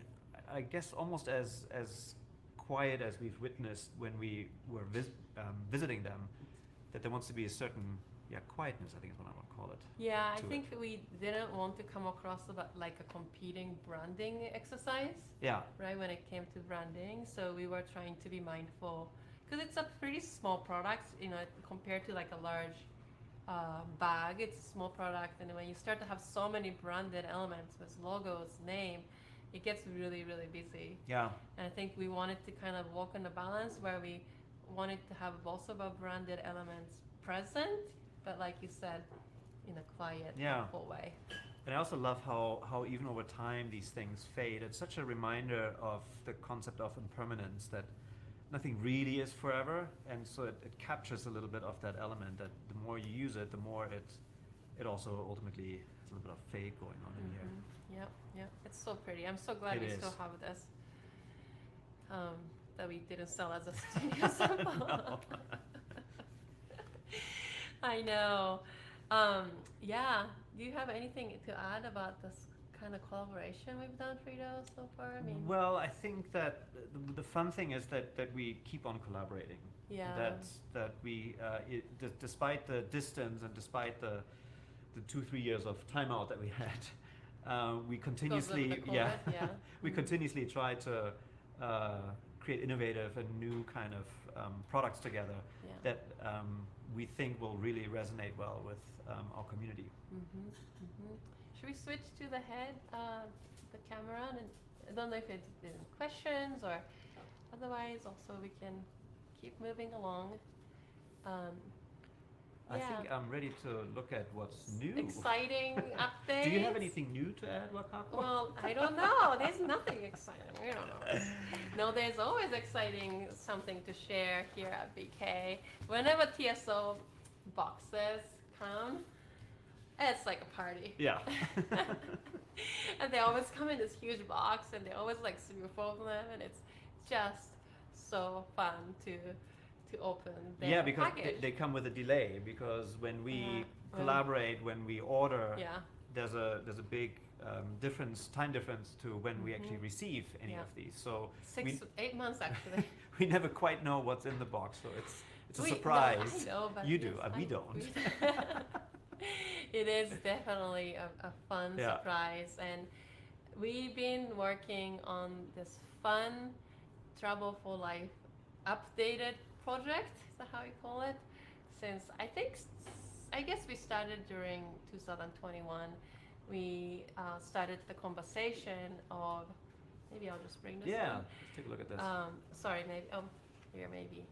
I guess, almost as quiet as we've witnessed when we were visiting them. That there wants to be a certain quietness, I think is what I want to call it. Yeah, I to think we didn't want to come across about like a competing branding exercise, Yeah. right? When it came to branding, so we were trying to be mindful because it's a pretty small product, you know, compared to like a large bag. It's a small product, and when you start to have so many branded elements with logos, name, it gets really, really busy. Yeah. And I think we wanted to kind of walk on the balance where we wanted to have both of our branded elements present, but like you said, in a quiet, thoughtful way. And I also love how even over time these things fade. It's such a reminder of the concept of impermanence, that nothing really is forever, and so it captures a little bit of that element, that the more you use it, the more it also ultimately has a little bit of fade going on in here. Yep, yep. It's so pretty. I'm so glad It we is. still have this. That we didn't sell as a studio sample. I know. Yeah. Do you have anything to add about this kind of collaboration we've done, Frido, so far? I mean, Well, I think that the fun thing is that we keep on collaborating. yeah. That we, despite the distance and despite the 2-3 years of timeout that we had, we continuously, Because of the COVID, yeah. we continuously try to create innovative and new kind of products together Yeah. that we think will really resonate well with our community. Should we switch to the head, the camera? And I don't know if it's questions or otherwise. Also, we can keep moving along. I think I'm ready to look at what's new. Exciting updates. Do you have anything new to add, Wakako? Well, I don't know. There's nothing exciting. We don't know. No, there's always exciting something to share here at BK. Whenever TSO boxes come, it's like a party. Yeah. And they always come in this huge box, and they always like super full of them, and it's just so fun to open their Yeah, because package. they come with a delay, because when we Yeah. collaborate, when we order, Yeah. there's a big time difference to when we actually receive any Yeah. of these. So 8 months actually. we never quite know what's in the box, so it's a No, surprise. I know, but You do, yes, we don't. It is definitely a fun Yeah. surprise, and we've been working on this fun Trouble for Life updated project, is that how you call it? Since I guess we started during 2021. We started the conversation of, maybe I'll just bring this Yeah, one. let's take a look at this. Sorry, maybe, here maybe.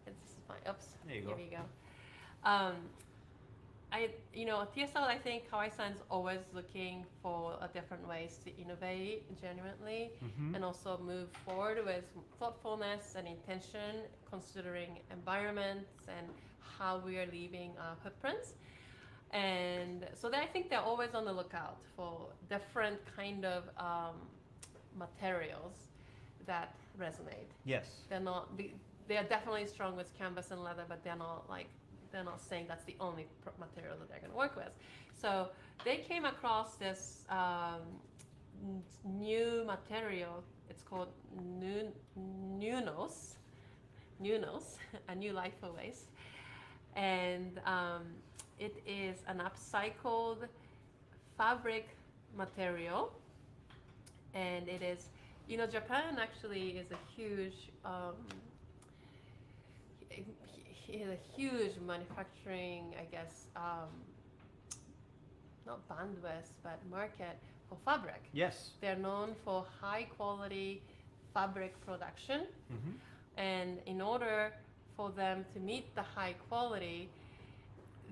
It's fine, oops. There you Here go. we go. At TSL, I think Kawaii-san's always looking for different ways to innovate genuinely, and also move forward with thoughtfulness and intention, considering environments and how we are leaving our footprints. And so I think they're always on the lookout for different kind of materials that resonate. Yes. They are definitely strong with canvas and leather, but they're not saying that's the only material that they're going to work with. So they came across this new material. It's called NUNOUS, a new life for waste, and it is an upcycled fabric material, and it is, Japan actually is a huge manufacturing, I guess, not bandwidth, but market for fabric. Yes. They're known for high quality fabric production, and in order for them to meet the high quality,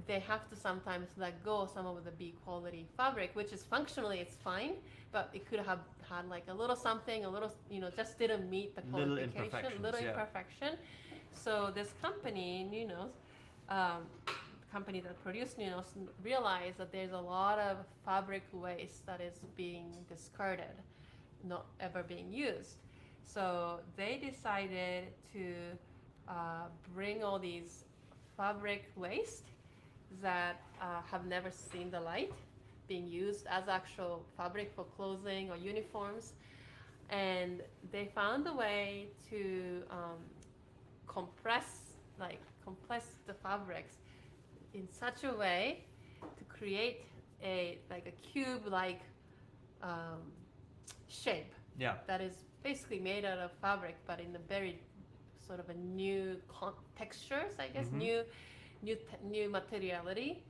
they have to sometimes let go of some of the B quality fabric, which is functionally it's fine, but it could have had like a little something, just didn't meet the qualification, imperfections, little yeah. imperfection. So this company, NUNOUS, company that produced NUNOUS realized that there's a lot of fabric waste that is being discarded, not ever being used. So they decided to bring all these fabric waste that have never seen the light being used as actual fabric for clothing or uniforms. And they found a way to compress the fabrics in such a way to create a cube-like shape Yeah. that is basically made out of fabric, but in a very sort of a new textures, I guess, new materiality.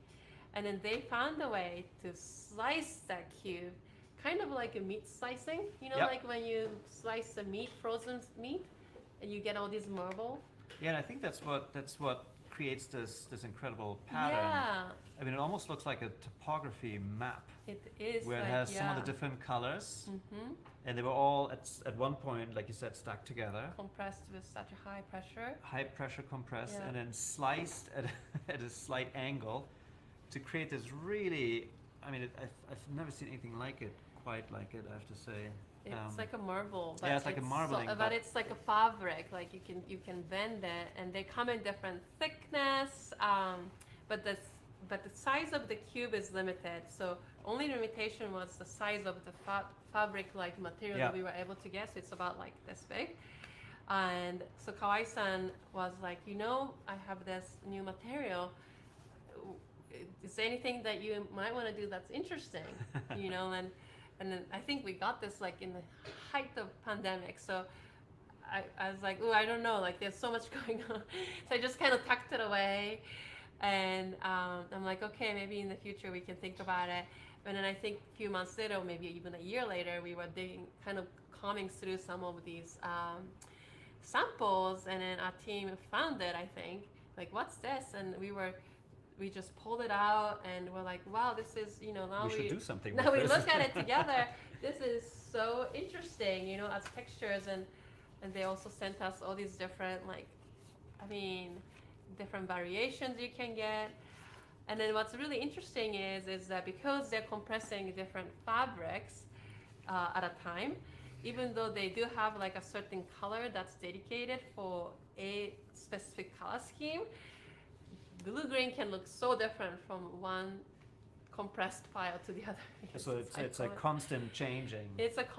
And then they found a way to slice that cube, kind of like a meat slicing, Yep. like when you slice the meat, frozen meat, and you get all these marble. Yeah, and I think that's what creates this incredible pattern. Yeah, I mean, it almost looks like a topography map it is. where it like, has some of yeah. the different colors, Mm-hmm. and they were all at one point, like you said, stacked together, Compressed with such a high pressure. high pressure compressed, Yeah. and then sliced at a slight angle to create this really. I mean, I've never seen anything like it, quite like it, I have to say. It's like a marble. But yeah, it's like a marbling, but but- it's like a fabric. Like you can bend it, and they come in different thickness. But the size of the cube is limited. So only limitation was the size of the fabric-like material Yeah. that we were able to get. So it's about like this big. And so Kawai-san was like, I have this new material. Is there anything that you might want to do that's interesting? And then I think we got this like in the height of pandemic. So I was like, I don't know, like there's so much going on. So I just kind of tucked it away. And I'm like, okay, maybe in the future we can think about it. And then I think a few months later, or maybe even a year later, we were kind of combing through some of these samples, and then our team found it, I think. Like, what's this? And we just pulled it out, and we're like, wow, this is, now we should do something now with we this. look at it together. This is so interesting, as textures, and they also sent us all these different, different variations you can get. And then what's really interesting is that because they're compressing different fabrics at a time, even though they do have like a certain color that's dedicated for a specific color scheme, blue-green can look so different from one compressed file to the other. So it's a constant changing. It's like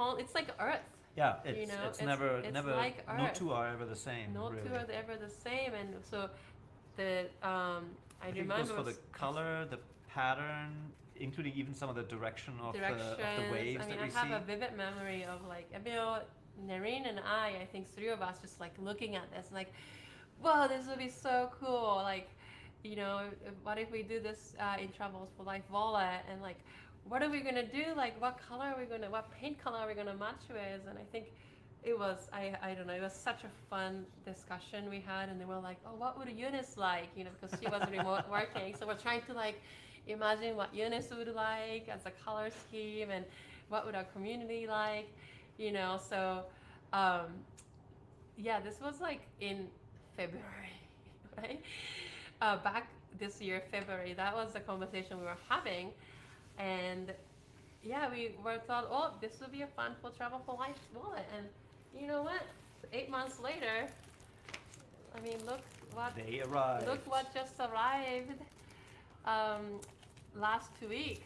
Earth. Yeah, it's never like no Earth. two are ever the same. No really. two are ever the same, and so I think remember it goes for the color, the pattern, including even some of the direction of the waves I mean, that we I have see. a vivid memory of Narine and I think three of us just like looking at this, like, whoa, this would be so cool. Like, what if we do this in Travels for Life wallet, and like, what are we gonna do? Like, what paint color are we gonna match with? And I think it was, I don't know, it was such a fun discussion we had, and they were like, oh, what would Eunice like? Because she was remote working, so we're trying to like imagine what Eunice would like as a color scheme, and what would our community like, so yeah, this was like in February, right? Back this year, February, that was the conversation we were having, and yeah, we were thought, oh, this would be a fun for Travel for Life wallet, and you know what? 8 months later, I mean, look what just arrived last week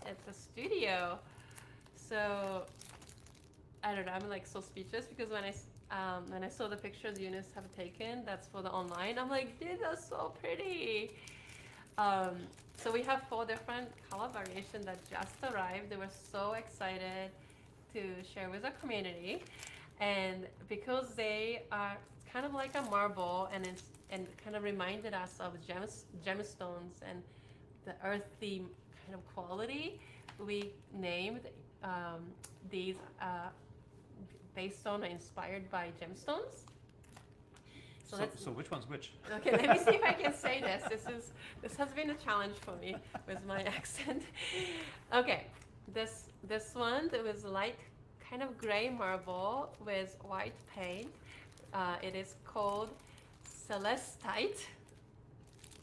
at the studio. So I don't know, I'm like so speechless, because when I saw the pictures Eunice have taken, that's for the online, I'm like, these are so pretty. So we have 4 different color variations that just arrived. They were so excited to share with our community, and because they are kind of like a marble, and kind of reminded us of gemstones and the earthy kind of quality, we named these based on or inspired by gemstones. So which one's which? Okay, let me see if I can say this. This has been a challenge for me with my accent. Okay, this one, there was light kind of gray marble with white paint. It is called celestite.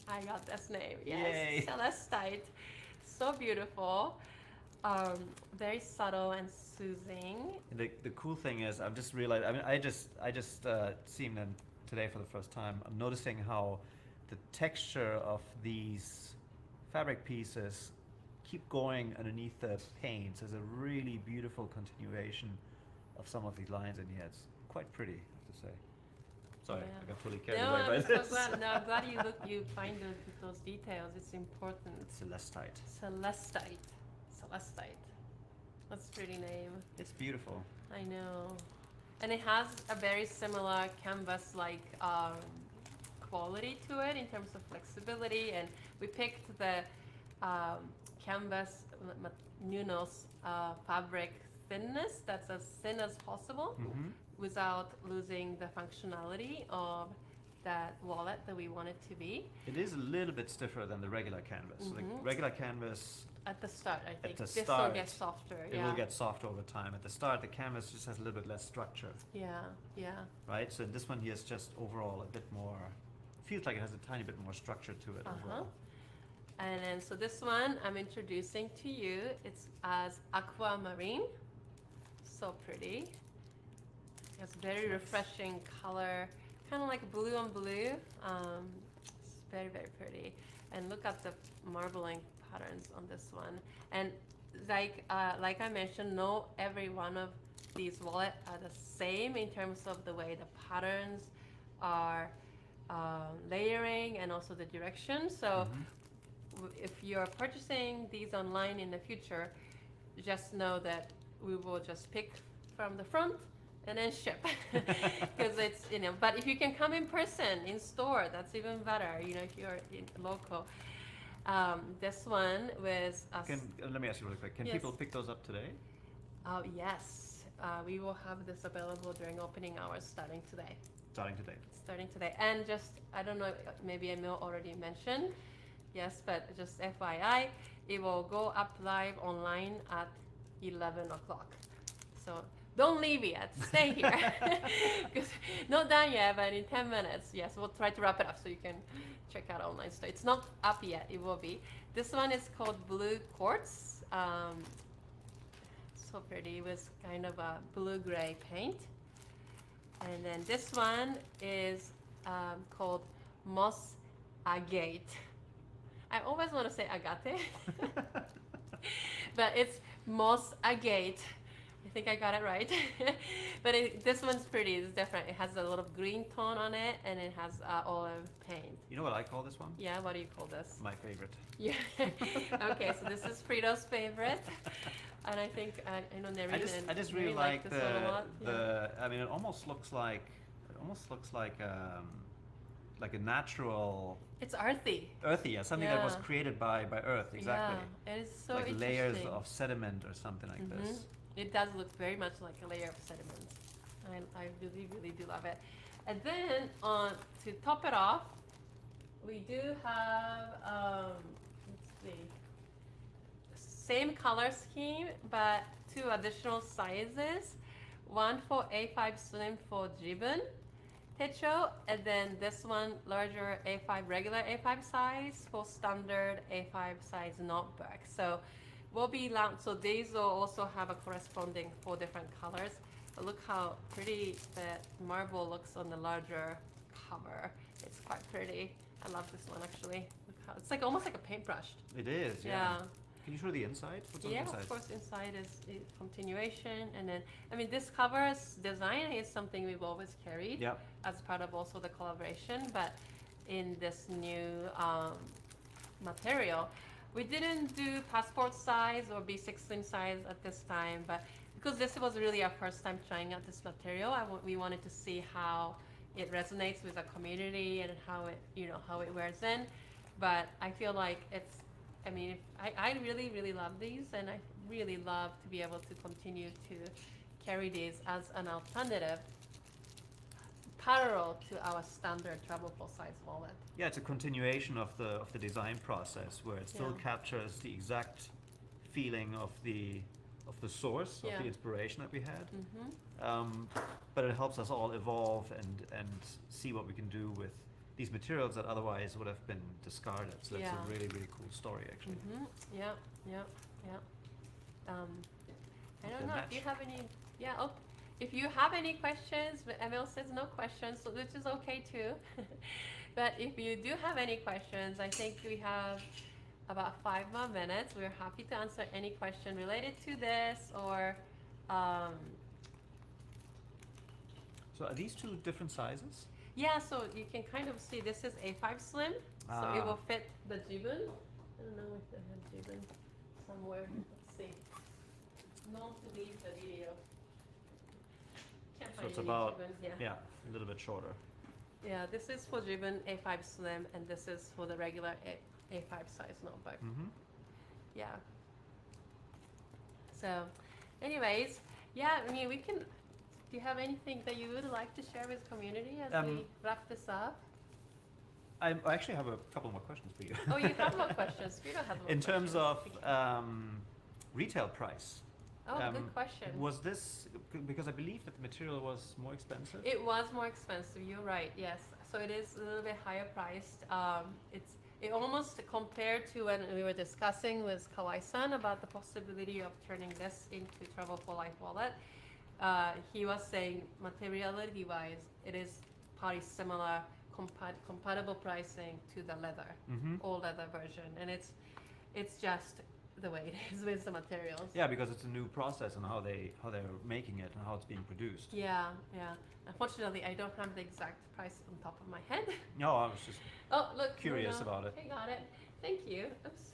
I got this name. Yes, Yay. Celestite. So beautiful. Very subtle and soothing. And the cool thing is, I've just realized. I mean, I just seen them today for the first time. I'm noticing how the texture of these fabric pieces keep going underneath the paints. There's a really beautiful continuation of some of these lines in here. It's quite pretty, I have to say. Sorry, Yeah. I got totally carried No, away by I'm so this. glad. No, I'm glad you find those details. It's important. Celestite. Celestite. Celestite. That's a pretty name. It's beautiful. I know. And it has a very similar canvas-like quality to it in terms of flexibility. And we picked the canvas NUNOUS fabric thinness that's as thin as possible Mm-hmm. without losing the functionality of that wallet that we want it to be. It is a little bit stiffer than the regular canvas. So the Mhm. regular canvas, At the start, I think. the This will start, get softer. it Yeah. will get softer over time. At the start, the canvas just has a little bit less structure, Yeah. Yeah. right? So this one here is just overall a bit more, feels like it has a tiny bit more structure to it overall. And then, so this one I'm introducing to you. It's as aquamarine. So pretty. It's very Nice. refreshing color, kind of like blue on blue. It's very, very pretty. And look at the marbling patterns on this one. And like I mentioned, no, every one of these wallets are the same in terms of the way the patterns are layering and also the direction. So Mhm. if you're purchasing these online in the future, just know that we will just pick from the front and then ship because it's but if you can come in person in store, that's even better, if you're in local. This one with us. Let me ask you really quick. Can Yes. people pick those up today? Oh yes, we will have this available during opening hours starting today. Starting today. And just, I don't know, maybe Emil already mentioned, yes, but just FYI, it will go up live online at 11 o'clock. So don't leave yet, stay here. Because not done yet, but in 10 minutes, yes, we'll try to wrap it up so you can check out online store. It's not up yet, it will be. This one is called Blue Quartz. So pretty with kind of a blue-gray paint. And then this one is called Moss Agate. I always want to say agate, but it's Moss Agate. I think I got it right. But this one's pretty. It's different. It has a lot of green tone on it, and it has olive paint. You know what I call this one? Yeah, what do you call this? My favorite. Yeah. Okay, so this is Frido's favorite, and I think I know Nerine. I just really like this one a lot. I mean, it almost looks like a natural It's earthy. earthy, yeah, something that was Yeah. created by Earth, exactly. Yeah, it is so like interesting. layers of sediment or something like Mhm. this. It does look very much like a layer of sediment. I really, really do love it. And then to top it off, we do have, let's see, same color scheme, but two additional sizes. One for A5 Slim for Jibun Techo, and then this one larger A5 regular A5 size for standard A5 size notebook. So will be so these will also have a corresponding 4 different colors. But look how pretty the marble looks on the larger cover. It's quite pretty. I love this one actually. Look how it's like almost like a paintbrush. It is, yeah. Can you show the inside? What's on the Yeah, inside? of course. Inside is continuation, and then this cover's design is something we've always carried Yeah. as part of also the collaboration, but in this new material. We didn't do passport size or B6 slim size at this time, but because this was really our first time trying out this material, we wanted to see how it resonates with the community and how it wears in. But I feel like I really, really love these, and I really love to be able to continue to carry these as an alternative parallel to our standard travel full-size wallet. Yeah, it's a continuation of the design process where it still Yeah. captures the exact feeling of the source, of Yeah. the inspiration that we had. Mm-hmm. But it helps us all evolve and see what we can do these materials that otherwise would have been discarded. So that's Yeah. a really, really cool story, actually. Yeah, yeah, yeah. I don't Okay, know. match. Do you have any? Yeah. Oh, if you have any questions, but Emil says no questions, so which is okay too. But if you do have any questions, I think we have about 5 more minutes. We're happy to answer any question related to this or. So are these two different sizes? Yeah, so you can kind of see this is A5 Slim, so it will fit the Jibun. I don't know if they have Jibun somewhere. Let's see. Not to leave the video. Can't So find it's any about, Jibun, yeah, a little bit shorter. Yeah, this is for Jibun A5 Slim, and this is for the regular A5 size notebook. Mm-hmm. Yeah. So, anyways, yeah, I mean, we can. Do you have anything that you would like to share with community as we wrap this up? I actually have a couple more questions for you. Oh, you have more questions. We don't have more In terms questions. of retail price, Oh, good question. was this, because I believe that the material was more expensive? It was more expensive. You're right. Yes. So it is a little bit higher priced. It almost compared to when we were discussing with Kawai-san about the possibility of turning this into Travel for Life wallet. He was saying materiality-wise, it is probably similar, compatible pricing to the leather, all leather version, and it's just the way it is with the materials. Yeah, because it's a new process and how they're making it and how it's being produced. Yeah, yeah. Unfortunately, I don't have the exact price on top of my head. No, I was just Oh, look. curious about it. I got it. Thank you. Oops.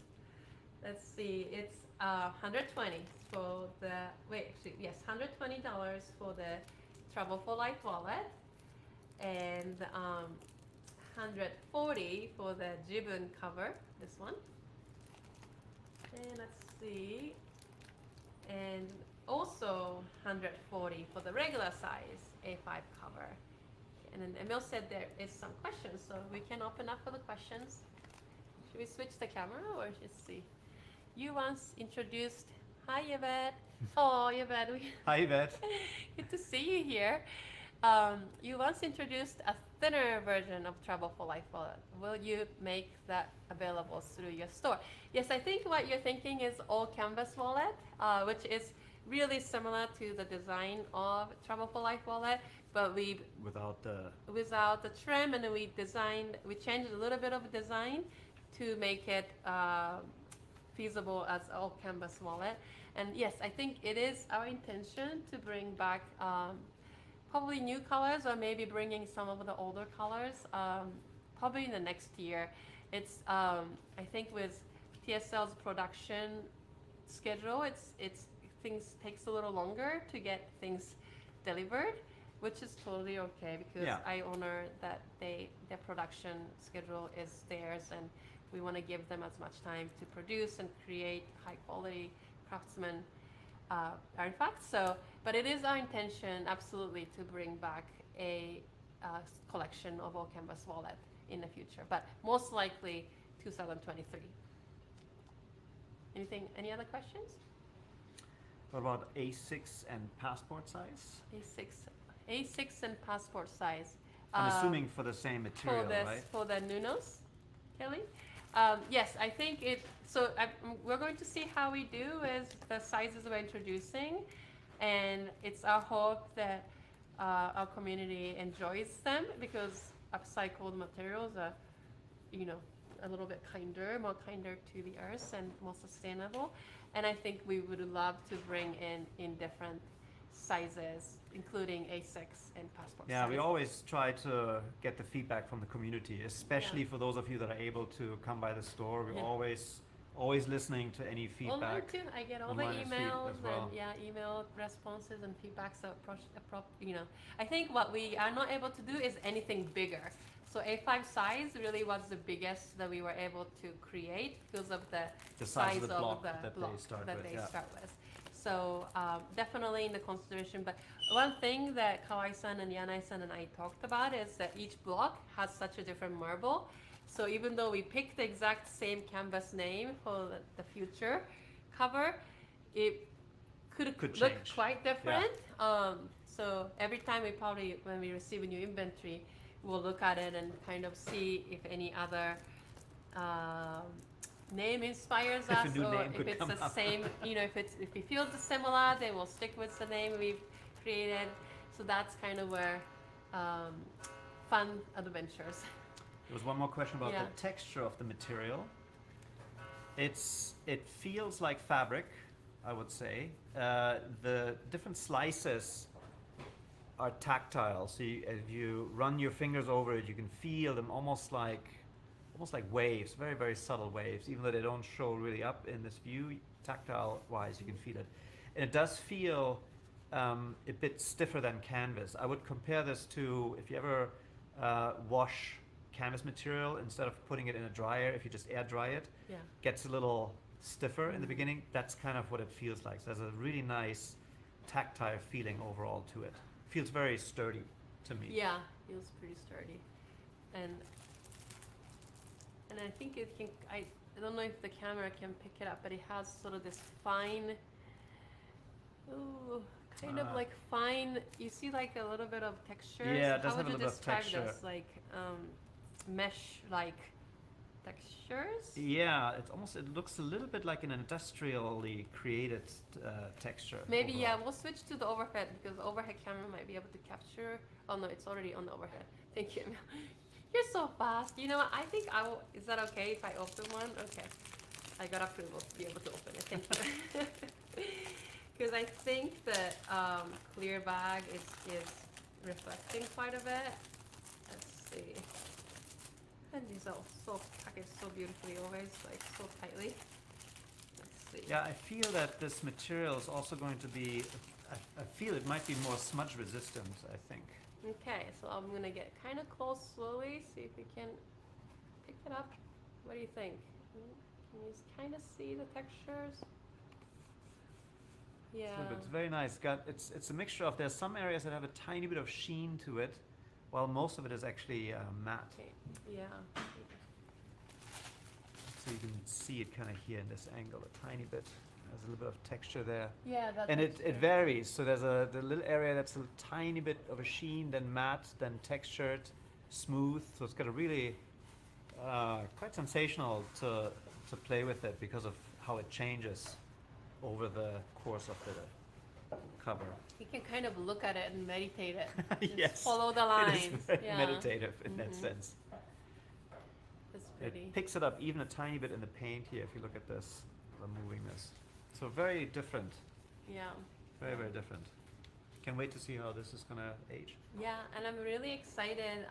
Let's see. It's $120 for the $120 for the Travel for Life wallet, and $140 for the Jibun cover. This one. And let's see. And also $140 for the regular size A5 cover. And then Emil said there is some questions, so we can open up for the questions. Should we switch the camera or just see? You once introduced, hi Yvette. Oh, Yvette, Hi, Yvette. good to see you here. You once introduced a thinner version of Travel for Life wallet. Will you make that available through your store? Yes, I think what you're thinking is all canvas wallet, which is really similar to the design of Travel for Life wallet, but Without without the trim, and then we changed a little bit of design to make it feasible as all canvas wallet. And yes, I think it is our intention to bring back probably new colors, or maybe bringing some of the older colors probably in the next year. It's I think with TSL's production schedule, it's things takes a little longer to get things delivered, which is totally okay, because I honor that their production schedule is theirs, and we want to give them as much time to produce and create high quality craftsman artifacts. So, but it is our intention absolutely to bring back a collection of all canvas wallet in the future, but most likely 2023. Any other questions? What about A6 and passport size? A6 and passport size. I'm assuming for the same material, right? For the NUNOUS, Kelly? Yes, I think it. So we're going to see how we do with the sizes we're introducing, and it's our hope that our community enjoys them, because upcycled materials are, a little bit more kinder to the earth and more sustainable. And I think we would love to bring in different sizes, including A6 and passport Yeah, size. we always try to get the feedback from the community, especially for those of you that are able to come by the store. We're always listening to any feedback. Online too, I get all the Online emails as well. and email responses and feedback. So I think what we are not able to do is anything bigger. So A5 size really was the biggest that we were able to create because of the size of the block the that block they start that with. they Yeah. start with. So definitely in the consideration. But one thing that Kawai-san and Yanai-san and I talked about is that each block has such a different marble. So even though we picked the exact same canvas name for the future cover, it could look change. quite different. So every time when we receive a new inventory, we'll look at it and kind of see if any other name inspires If a us, new or name if could it's come the up. same, if we feel similar, then we'll stick with the name we've created. So that's kind of where fun adventures. There was one more question about Yeah. the texture of the material. It feels like fabric, I would say. The different slices are tactile, so if you run your fingers over it, you can feel them almost like waves, very, very subtle waves, even though they don't show really up in this view. Tactile wise, you can feel it, and it does feel a bit stiffer than canvas. I would compare this to if you ever wash canvas material, instead of putting it in a dryer, if you just air dry it, Yeah. gets a little stiffer in the beginning. That's kind of what it feels like. So there's a really nice tactile feeling overall to it. Feels very sturdy to me. Yeah, feels pretty sturdy, and I think it can. I don't know if the camera can pick it up, but it has sort of this fine, kind of like fine. You see, like a little bit of texture. Yeah, it does How have would a you little bit of describe texture. this? Like mesh-like textures. Yeah, it looks a little bit like an industrially created texture. Maybe, yeah, overall. we'll switch to the overhead because the overhead camera might be able to capture. Oh no, it's already on the overhead. Thank you. You're so fast. You know what? I think I will. Is that okay if I open one? Okay. I got approval to be able to open it. Thank you. Because I think the clear bag is reflecting quite a bit. Let's see. And these are so packaged so beautifully always, like so tightly. Let's see. Yeah, I feel that this material is also going to be. I feel it might be more smudge resistant. I think. Okay, so I'm gonna get kind of close slowly, see if we can pick it up. What do you think? Can you kind of see the textures? Yeah. It's very nice. It's a mixture of. There's some areas that have a tiny bit of sheen to it, while most of it is actually matte. Okay. Yeah. So you can see it kind of here in this angle a tiny bit. There's a little bit of texture there. Yeah, that's. And it varies. So there's the little area that's a tiny bit of a sheen, then matte, then textured, smooth. So it's got a really quite sensational to play with it because of how it changes over the course of the cover. You can kind of look at it and meditate it. Just Yes, follow the It lines. is very Yeah. meditative in that Mhm. sense. It's pretty. It picks it up even a tiny bit in the paint here. If you look at this, removing this. So very different. Yeah. Very, very different. Can't wait to see how this is gonna age. Yeah, and I'm really excited.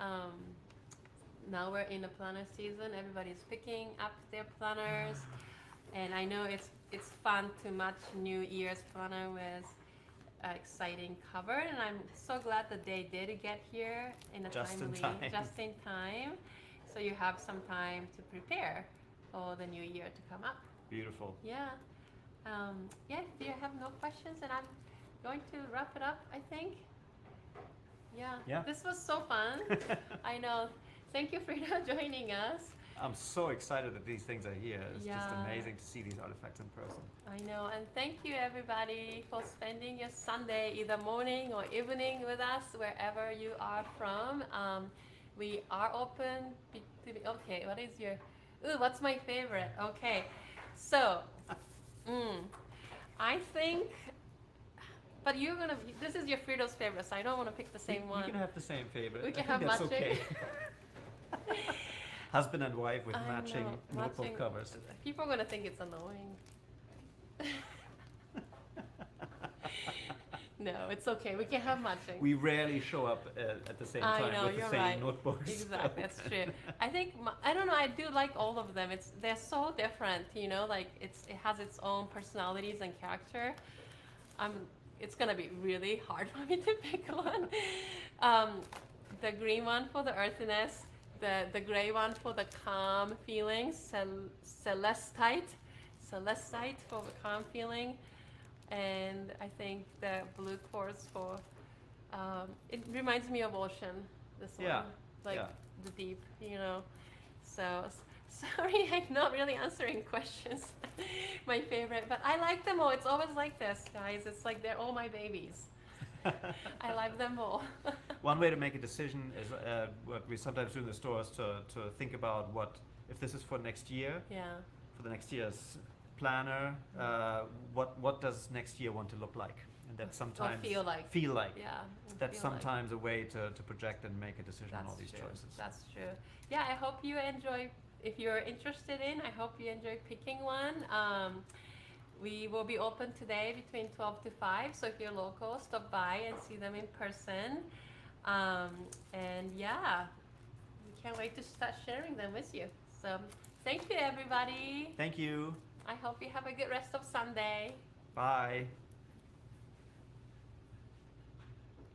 Now we're in the planner season. Everybody's picking up their planners, and I know it's fun to match New Year's planner with an exciting cover. And I'm so glad that they did get here in a Just in timely, time. just in time. So you have some time to prepare for the new year to come up. Beautiful. Yeah. Yeah, if you have no questions, then I'm going to wrap it up, I think. Yeah. Yeah. This was so fun. I know. Thank you, Frida, joining us. I'm so excited that these things are here. It's just Yeah. amazing to see these artifacts in person. I know. And thank you, everybody, for spending your Sunday, either morning or evening with us, wherever you are from. We are open to be, okay, what is your, what's my favorite? Okay. So, I think, but you're gonna. This is your Frido's favorite, so I don't want to pick the same one. We can have the same favorite. We can I have think that's matching. okay. Husband and wife with I matching know, notebook matching- covers. People are gonna think it's annoying. No, it's okay. We can have matching. We rarely show up at the same I time know, with the you're same right. notebooks. Exactly, that's true. I think I don't know. I do like all of them. They're so different. You know, like it has its own personalities and character. It's gonna be really hard for me to pick one. The green one for the earthiness, the gray one for the calm feeling, celestite for the calm feeling, and I think the blue quartz for it reminds me of ocean. This Yeah, one, like yeah. the deep, you know. So sorry, I'm not really answering questions. My favorite, but I like them all. It's always like this, guys. It's like they're all my babies. I like them all. One way to make a decision is what we sometimes do in the stores to think about what, if this is for next year, Yeah. for the next year's planner, what does next year want to look like? And that's sometimes feel like. Feel like. Yeah. That's feel like. sometimes a way to project and make a decision on all these true. choices. That's true. Yeah, I hope you enjoy. If you're interested in, I hope you enjoy picking one. We will be open today between 12 to 5. So if you're local, stop by and see them in person. And yeah, we can't wait to start sharing them with you. So thank you, everybody. Thank you. I hope you have a good rest of Sunday. Bye.